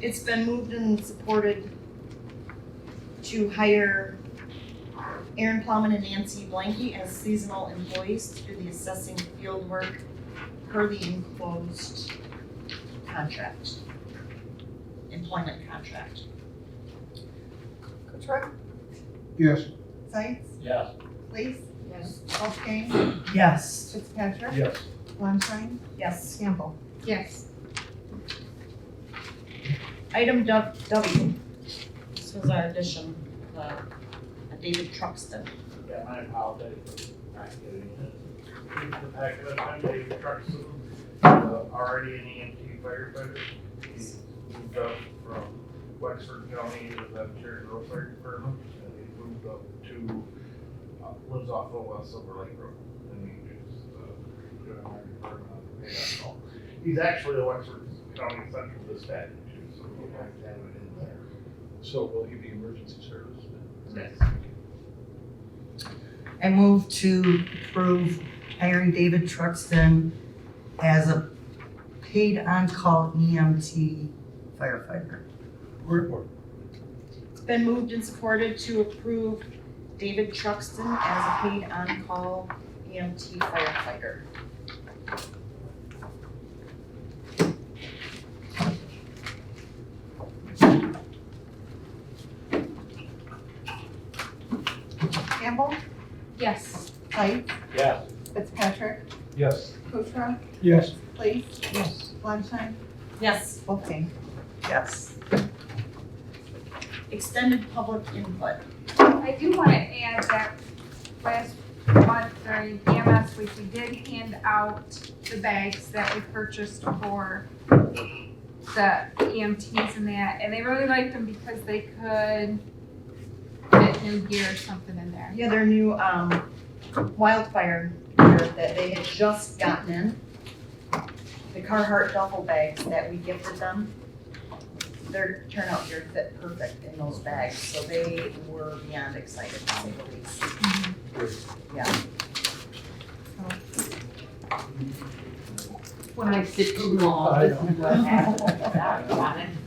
Speaker 1: It's been moved and supported to hire Aaron Plowman and Nancy Blanky as seasonal employees to do the assessing field work per the enclosed contract, employment contract.
Speaker 10: Kutrah,
Speaker 9: Yes.
Speaker 10: Sykes,
Speaker 14: Yes.
Speaker 10: Leaf,
Speaker 11: Yes.
Speaker 10: Wolfgang,
Speaker 2: Yes.
Speaker 10: Fitzpatrick,
Speaker 3: Yes.
Speaker 10: Fleischheim,
Speaker 1: Yes.
Speaker 10: Campbell.
Speaker 4: Yes.
Speaker 1: Item W, this was our addition, David Truxton.
Speaker 13: Yeah, my apologies for not getting it. In the packet of time, David Truxton, already an EMT firefighter. He's moved up from Wexford County, he was at Cherry Grove Fire Department, and he moved up to, lives off of West Silver Lake Road. And he is, doing our department on the pay call. He's actually a Wexford County Central Dispatch too, so we'll have to have it in there.
Speaker 3: So will he be emergency service?
Speaker 13: Yes.
Speaker 2: I move to approve hiring David Truxton as a paid on-call EMT firefighter.
Speaker 3: Report.
Speaker 1: It's been moved and supported to approve David Truxton as a paid on-call EMT firefighter.
Speaker 10: Campbell,
Speaker 4: Yes.
Speaker 10: Sykes,
Speaker 14: Yes.
Speaker 10: Fitzpatrick,
Speaker 3: Yes.
Speaker 10: Kutrah,
Speaker 9: Yes.
Speaker 10: Leaf,
Speaker 11: Yes.
Speaker 10: Fleischheim,
Speaker 1: Yes.
Speaker 10: Wolfgang.
Speaker 2: Yes.
Speaker 1: Extended public input.
Speaker 4: I do wanna add that last what, the EMS week, we did hand out the bags that we purchased for the EMTs and that, and they really liked them because they could fit new gear or something in there.
Speaker 1: Yeah, their new wildfire gear that they had just gotten in. The Carhartt duffel bags that we gifted them, their turnout gear fit perfect in those bags, so they were beyond excited to say the least. Yeah.
Speaker 8: When I sit too long, this is what happens.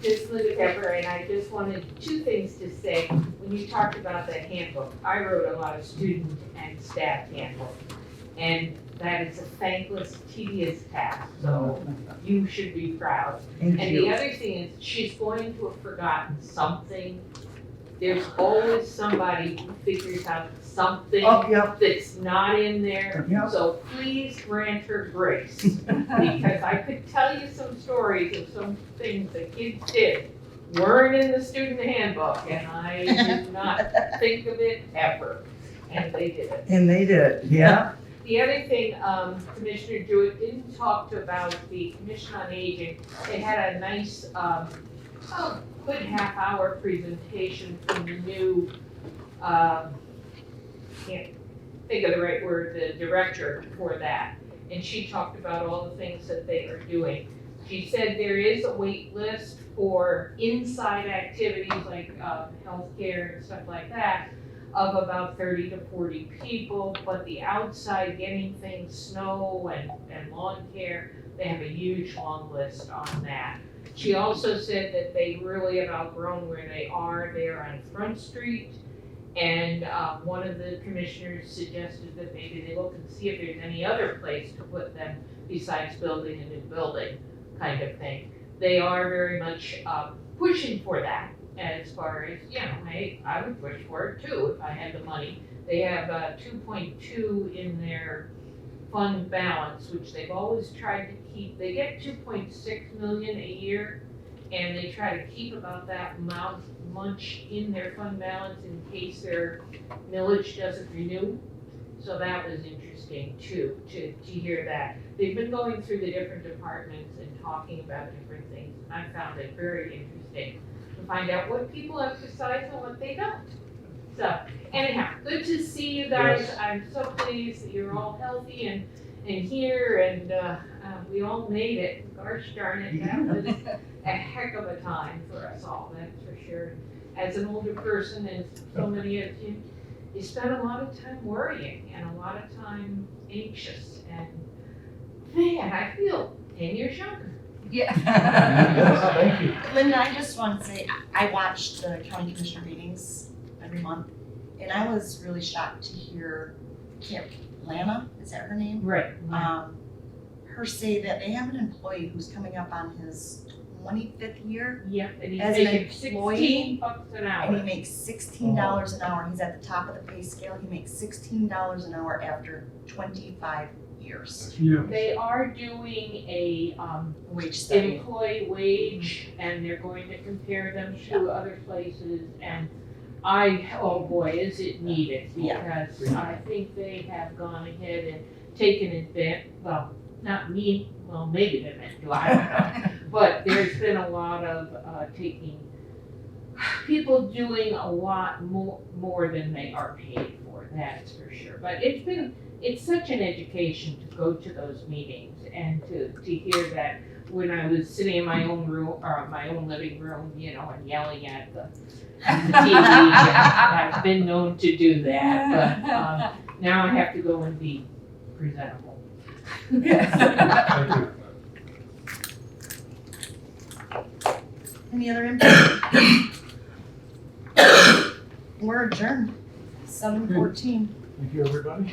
Speaker 8: Just Linda Pepper, and I just wanted two things to say. When you talked about the handbook, I wrote a lot of student and staff handbook. And that is a thankless, tedious task, so you should be proud.
Speaker 2: Thank
Speaker 8: And
Speaker 2: you.
Speaker 8: the other thing is, she's going to have forgotten something. There's always somebody who figures out something
Speaker 2: Oh, yep.
Speaker 8: that's not in there.
Speaker 2: Yep.
Speaker 8: So please grant her grace, because I could tell you some stories of some things that kids did weren't in the student handbook, and I did not think of it ever, and they did it.
Speaker 2: And they did, yeah.
Speaker 8: The other thing, Commissioner Jewett didn't talk about the Commission on Aging. They had a nice, good half-hour presentation from the new, can't think of the right word, the director for that. And she talked about all the things that they are doing. She said there is a wait list for inside activities like healthcare and stuff like that, of about 30 to 40 people, but the outside getting things, snow and lawn care, they have a huge long list on that. She also said that they really have outgrown where they are. They're on Front Street, and one of the commissioners suggested that maybe they look and see if there's any other place to put them besides building a new building, kind of thing. They are very much pushing for that. As far as, you know, hey, I would push for it too if I had the money. They have 2.2 in their fund balance, which they've always tried to keep. They get 2.6 million a year, and they try to keep about that much in their fund balance in case their millage doesn't renew. So that was interesting too, to hear that. They've been going through the different departments and talking about different things, and I found it very interesting to find out what people emphasize and what they don't. So anyhow, good to see you guys.
Speaker 3: Yes.
Speaker 8: I'm so pleased that you're all healthy and here, and we all made it. Gosh darn it, that was a heck of a time for us all, that's for sure. As an older person, as so many of you, you spend a lot of time worrying and a lot of time anxious, and man, I feel 10 years younger.
Speaker 3: Yes, thank you.
Speaker 1: Linda, I just want to say, I watch the county commissioner meetings every month, and I was really shocked to hear Lana, is that her name?
Speaker 8: Right.
Speaker 1: Her say that they have an employee who's coming up on his 25th year,
Speaker 8: Yep, and he's
Speaker 1: As an
Speaker 8: making
Speaker 1: employee,
Speaker 8: $16 an
Speaker 1: and he
Speaker 8: hour.
Speaker 1: makes $16 an hour. He's at the top of the pay scale. He makes $16 an hour after 25 years.
Speaker 9: Yeah.
Speaker 8: They are doing a
Speaker 1: Wage study.
Speaker 8: employee wage, and they're going to compare them to other places, and oh boy, is it needed,
Speaker 1: Yeah.
Speaker 8: because I think they have gone ahead and taken advantage, well, not me, well, maybe they meant to, I don't know. But there's been a lot of people doing a lot more than they are paid for, that's for sure. But it's such an education to go to those meetings and to hear that. When I was sitting in my own room, or my own living room, you know, and yelling at the TV, I've been known to do that, but now I have to go and be presentable.
Speaker 3: Thank you.
Speaker 1: Any other input? We're adjourned, 7:14.
Speaker 3: Thank you, everybody.